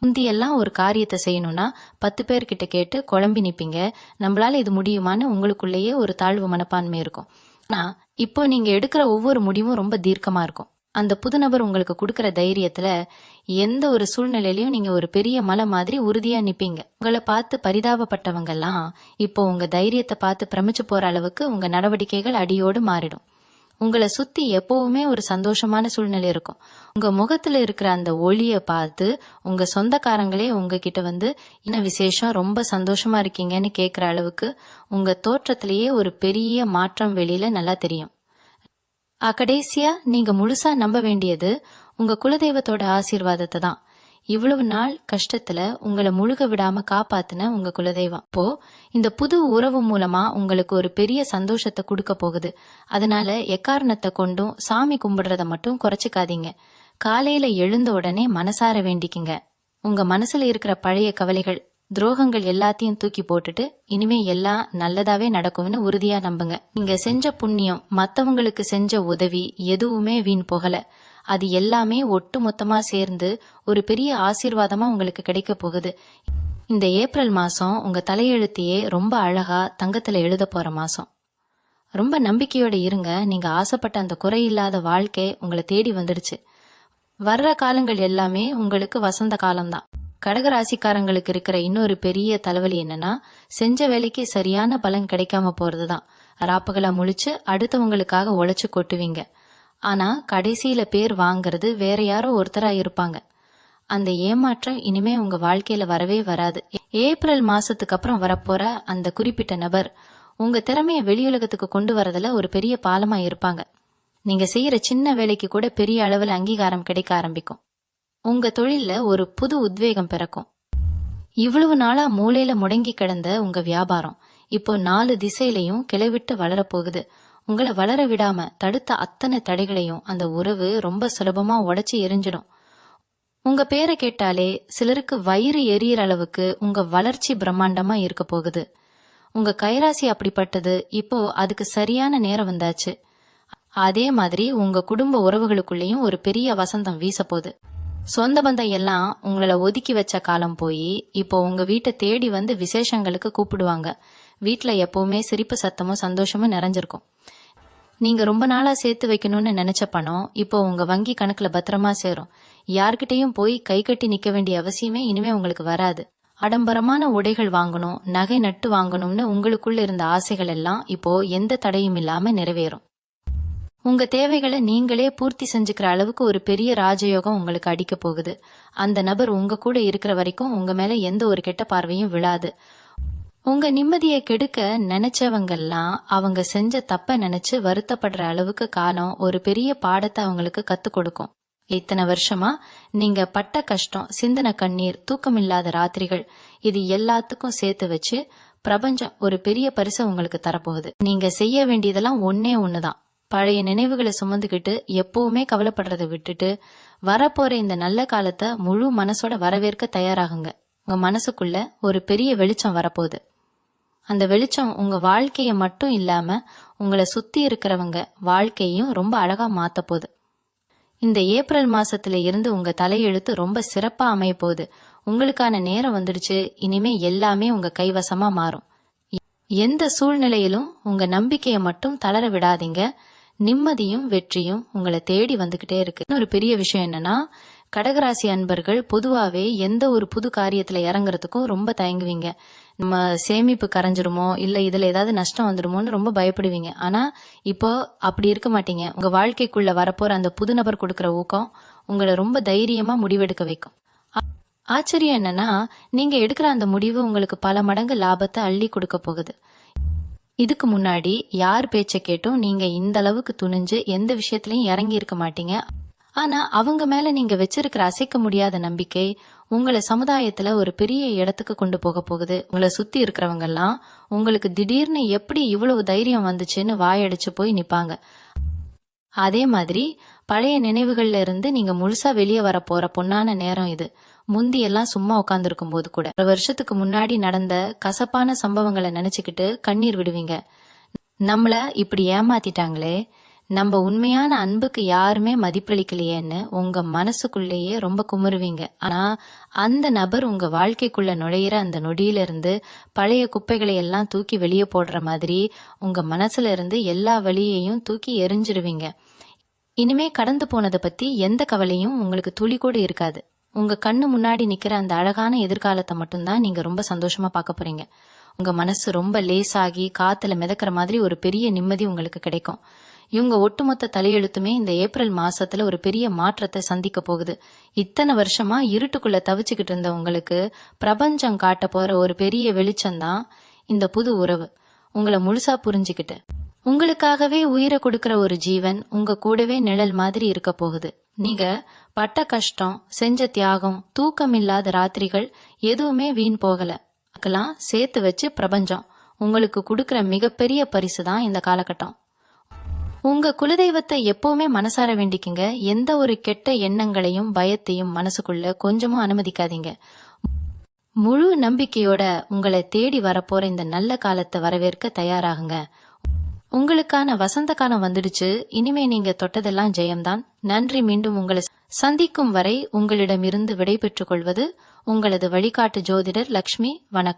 S1: முந்தியெல்லாம் ஒரு காரியத்தை செய்யணும்னா 10 பேர்கிட்ட கேட்டு குழம்பி நிப்பீங்க. நம்மளால இது முடியுமான்னு உங்களுக்குள்ளேயே ஒரு தாழ்வு மனப்பான்மை இருக்கும். ஆனா இப்போ நீங்க எடுக்கிற ஒவ்வொரு முடிவும் ரொம்ப தீர்க்கமா இருக்கும். அந்த புது நபர் உங்களுக்கு கொடுக்கற தைரியத்துல எந்த ஒரு சூழ்நிலையிலயும் நீங்க ஒரு பெரிய மலை மாதிரி உறுதியா நிப்பீங்க. உங்களை பார்த்து பரிதாபப்பட்டவங்க எல்லாம் இப்போ உங்க தைரியத்தை பார்த்து பிரமிச்சு போற அளவுக்கு உங்க நடவடிக்கைகள் அடியோடு மாறிடும். உங்களை சுத்தி எப்பவுமே ஒரு சந்தோஷமான சூழ்நிலை இருக்கும். உங்க முகத்துல இருக்கிற அந்த ஒளிய பார்த்து உங்க சொந்தக்காரங்களே உங்ககிட்ட வந்து என்ன விசேஷம், ரொம்ப சந்தோஷமா இருக்கீங்கன்னு கேக்குற அளவுக்கு உங்க தோற்றத்திலேயே ஒரு பெரிய மாற்றம் வெளியில நல்லா தெரியும். கடைசியா நீங்க முழுசா நம்ப வேண்டியது உங்க குலதெய்வத்தோட ஆசீர்வாதத்தை தான். இவ்வளவு நாள் கஷ்டத்துல உங்களை முழுக விடாம காப்பாத்துன உங்க குலதெய்வம் இப்போ இந்த புது உறவு மூலமா உங்களுக்கு ஒரு பெரிய சந்தோஷத்தை கொடுக்க போகுது. அதனால எக்காரணத்தை கொண்டும் சாமி கும்பிடுறத மட்டும் குறைச்சிக்காதீங்க. காலையில எழுந்த உடனே மனசார வேண்டிக்குங்க. உங்க மனசுல இருக்கிற பழைய கவலைகள், துரோகங்கள் எல்லாத்தையும் தூக்கி போட்டுட்டு இனிமே எல்லாம் நல்லதாவே நடக்கும்னு உறுதியா நம்புங்க. நீங்க செஞ்ச புண்ணியம், மத்தவங்களுக்கு செஞ்ச உதவி எதுவுமே வீண் போகல. அது எல்லாமே ஒட்டு மொத்தமா சேர்ந்து ஒரு பெரிய ஆசீர்வாதமா உங்களுக்கு கிடைக்க போகுது. இந்த ஏப்ரல் மாசம் உங்க தலையெழுத்தையே ரொம்ப அழகா தங்கத்துல எழுத போற மாசம். ரொம்ப நம்பிக்கையோட இருங்க. நீங்க ஆசைப்பட்ட அந்த குறையில்லாத வாழ்க்கை உங்களை தேடி வந்துடுச்சு. வர்ற காலங்கள் எல்லாமே உங்களுக்கு வசந்த காலம்தான். கடகராசிக்காரங்களுக்கு இருக்கிற இன்னொரு பெரிய தலைவலி என்னன்னா, செஞ்ச வேலைக்கு சரியான பலன் கிடைக்காம போறதுதான். ராப்பகலா முழிச்சு அடுத்தவங்களுக்காக உழைச்சு கொட்டுவீங்க. ஆனா கடைசியில பேர் வாங்குறது வேற யாரோ ஒருத்தரா இருப்பாங்க. அந்த ஏமாற்றம் இனிமே உங்க வாழ்க்கையில வரவே வராது. ஏப்ரல் மாசத்துக்கு அப்புறம் வரப்போற அந்த குறிப்பிட்ட நபர் உங்க திறமைய வெளியுலகத்துக்கு கொண்டு வரதுல ஒரு பெரிய பாலமா இருப்பாங்க. நீங்க செய்யற சின்ன வேலைக்கு கூட பெரிய அளவுல அங்கீகாரம் கிடைக்க ஆரம்பிக்கும். உங்க தொழில்ல ஒரு புது உத்வேகம் பிறக்கும். இவ்வளவு நாளா மூலையில முடங்கி கிடந்த உங்க வியாபாரம் இப்போ 4 திசையிலையும் கிளைவிட்டு வளரப்போகுது. உங்களை வளர விடாம தடுத்த அத்தனை தடைகளையும் அந்த உறவு ரொம்ப சுலபமா உடைச்சு எரிஞ்சிடும். உங்க பேரை கேட்டாலே சிலருக்கு வயிறு எரியற அளவுக்கு உங்க வளர்ச்சி பிரம்மாண்டமா இருக்க போகுது. உங்க கைராசி அப்படிப்பட்டது. இப்போ அதுக்கு சரியான நேரம் வந்தாச்சு. அதே மாதிரி உங்க குடும்ப உறவுகளுக்குள்ளேயும் ஒரு பெரிய வசந்தம் வீச போகுது. சொந்த பந்தம் எல்லாம் உங்களை ஒதுக்கி வச்ச காலம் போய் இப்போ உங்க வீட்டை தேடி வந்து விசேஷங்களுக்கு கூப்பிடுவாங்க. வீட்டுல எப்பவுமே சிரிப்பு சத்தமும் சந்தோஷமும் நிறைஞ்சிருக்கும். நீங்க ரொம்ப நாளா சேர்த்து வைக்கணும்னு நினைச்ச பணம் இப்போ உங்க வங்கி கணக்குல பத்திரமா சேரும். யார்கிட்டையும் போய் கை கட்டி நிக்க வேண்டிய அவசியமே இனிமே உங்களுக்கு வராது. ஆடம்பரமான உடைகள் வாங்கணும், நகை நட்டு வாங்கணும்னு உங்களுக்குள்ள இருந்த ஆசைகள் எல்லாம் இப்போ எந்த தடையும் இல்லாம நிறைவேறும். உங்க தேவைகளை நீங்களே பூர்த்தி செஞ்சுக்கிற அளவுக்கு ஒரு பெரிய ராஜயோகம் உங்களுக்கு அடிக்க போகுது. அந்த நபர் உங்க கூட இருக்கிற வரைக்கும் உங்க மேல எந்த ஒரு கெட்ட பார்வையும் விழாது. உங்க நிம்மதியை கெடுக்க நினைச்சவங்கெல்லாம் அவங்க செஞ்ச தப்ப நினைச்சு வருத்தப்படுற அளவுக்கு காலம் ஒரு பெரிய பாடத்தை அவங்களுக்கு கத்து கொடுக்கும். இத்தனை வருஷமா நீங்க பட்ட கஷ்டம், சிந்தன கண்ணீர், தூக்கமில்லாத ராத்திரிகள் இது எல்லாத்துக்கும் சேர்த்து வச்சு பிரபஞ்சம் ஒரு பெரிய பரிசை உங்களுக்கு தரப்போகுது. நீங்க செய்ய வேண்டியதெல்லாம் ஒன்னே ஒண்ணுதான். பழைய நினைவுகளை சுமந்துக்கிட்டு எப்பவுமே கவலைப்படுறதை விட்டுட்டு வரப்போற இந்த நல்ல காலத்தை முழு மனசோட வரவேற்க தயாராகுங்க. உங்க மனசுக்குள்ள ஒரு பெரிய வெளிச்சம் வரப்போகுது. அந்த வெளிச்சம் உங்க வாழ்க்கைய மட்டும் இல்லாம உங்களை சுத்தி இருக்கிறவங்க வாழ்க்கையும் ரொம்ப அழகா மாத்த போகுது. இந்த ஏப்ரல் மாசத்துல இருந்து உங்க தலையெழுத்து ரொம்ப சிறப்பா அமைய போகுது. உங்களுக்கான நேரம் வந்துடுச்சு. இனிமே எல்லாமே உங்க கைவசமா மாறும். எந்த சூழ்நிலையிலும் உங்க நம்பிக்கையை மட்டும் தளர விடாதீங்க. நிம்மதியும் வெற்றியும் உங்களை தேடி வந்துகிட்டே இருக்கு. இன்னொரு பெரிய விஷயம் என்னன்னா, கடகராசி அன்பர்கள் பொதுவாவே எந்த ஒரு புது காரியத்துல இறங்குறதுக்கும் ரொம்ப தயங்குவீங்க. நம்ம சேமிப்பு கரைஞ்சிருமோ, இல்ல இதுல ஏதாவது நஷ்டம் வந்துருமோன்னு ரொம்ப பயப்படுவீங்க. ஆனா இப்போ அப்படி இருக்க மாட்டீங்க. உங்க வாழ்க்கைக்குள்ள வரப்போற அந்த புது நபர் கொடுக்கற ஊக்கம் உங்களை ரொம்ப தைரியமா முடிவெடுக்க வைக்கும். ஆச்சரியம் என்னன்னா, நீங்க எடுக்கிற அந்த முடிவு உங்களுக்கு பல மடங்கு லாபத்தை அள்ளி கொடுக்க போகுது. இதுக்கு முன்னாடி யார் பேச்ச கேட்டும் நீங்க இந்த அளவுக்கு துணிஞ்சு எந்த விஷயத்திலயும் இறங்கி இருக்க மாட்டீங்க. ஆனா அவங்க மேல நீங்க வச்சிருக்கிற அசைக்க முடியாத நம்பிக்கை உங்களை சமுதாயத்துல ஒரு பெரிய இடத்துக்கு கொண்டு போக போகுது. உங்களை சுத்தி இருக்கிறவங்க எல்லாம் உங்களுக்கு திடீர்னு எப்படி இவ்வளவு தைரியம் வந்துச்சுன்னு வாயடிச்சு போய் நிப்பாங்க. அதே மாதிரி பழைய நினைவுகள்ல இருந்து நீங்க முழுசா வெளியே வர போற பொன்னான நேரம் இது. முந்தி எல்லாம் சும்மா உட்கார்ந்துருக்கும் போது கூட ஒரு வருஷத்துக்கு முன்னாடி நடந்த கசப்பான சம்பவங்களை நினைச்சுக்கிட்டு கண்ணீர் விடுவீங்க. நம்மள இப்படி ஏமாத்திட்டாங்களே, நம்ம உண்மையான அன்புக்கு யாருமே மதிப்பளிக்கலையேன்னு உங்க மனசுக்குள்ளேயே ரொம்ப குமுறுவீங்க. ஆனா அந்த நபர் உங்க வாழ்க்கைக்குள்ள நுழையிற அந்த நொடியில இருந்து பழைய குப்பைகளை எல்லாம் தூக்கி வெளியே போடுற மாதிரி உங்க மனசுல இருந்து எல்லா வலியையும் தூக்கி எரிஞ்சிருவீங்க. இனிமே கடந்து போனதை பத்தி எந்த கவலையும் உங்களுக்கு துளி கூட இருக்காது. உங்க கண்ணு முன்னாடி நிக்கிற அந்த அழகான எதிர்காலத்தை மட்டும்தான் நீங்க ரொம்ப சந்தோஷமா பார்க்க போறீங்க. உங்க மனசு ரொம்ப லேசாகி காத்துல மிதக்கிற மாதிரி ஒரு பெரிய நிம்மதி உங்களுக்கு கிடைக்கும். இவங்க ஒட்டுமொத்த தலையெழுத்துமே இந்த ஏப்ரல் மாசத்துல ஒரு பெரிய மாற்றத்தை சந்திக்க போகுது. இத்தனை வருஷமா இருட்டுக்குள்ள தவிச்சுக்கிட்டு இருந்த உங்களுக்கு பிரபஞ்சம் காட்ட போற ஒரு பெரிய வெளிச்சம்தான் இந்த புது உறவு. உங்களை முழுசா புரிஞ்சுக்கிட்டு உங்களுக்காகவே உயிரை கொடுக்கிற ஒரு ஜீவன் உங்க கூடவே நிழல் மாதிரி இருக்க போகுது. நீங்க பட்ட கஷ்டம், செஞ்ச தியாகம், தூக்கம் இல்லாத ராத்திரிகள் எதுவுமே வீண் போகல. அதுக்கெல்லாம் சேர்த்து வச்சு பிரபஞ்சம் உங்களுக்கு கொடுக்கிற மிகப்பெரிய பரிசு தான் இந்த காலகட்டம். உங்க குலதெய்வத்தை எப்பவுமே மனசார வேண்டிக்குங்க. எந்த ஒரு கெட்ட எண்ணங்களையும் பயத்தையும் மனசுக்குள்ள கொஞ்சமும் அனுமதிக்காதீங்க. முழு நம்பிக்கையோட உங்களை தேடி வரப்போற இந்த நல்ல காலத்தை வரவேற்க தயாராகுங்க. உங்களுக்கான வசந்த காலம் வந்துடுச்சு. இனிமே நீங்க தொட்டதெல்லாம் ஜெயம்தான். நன்றி. மீண்டும் உங்களை சந்திக்கும் வரை உங்களிடமிருந்து விடை பெற்றுக் கொள்வது உங்களது வழிகாட்டு ஜோதிடர் லக்ஷ்மி. வணக்கம்.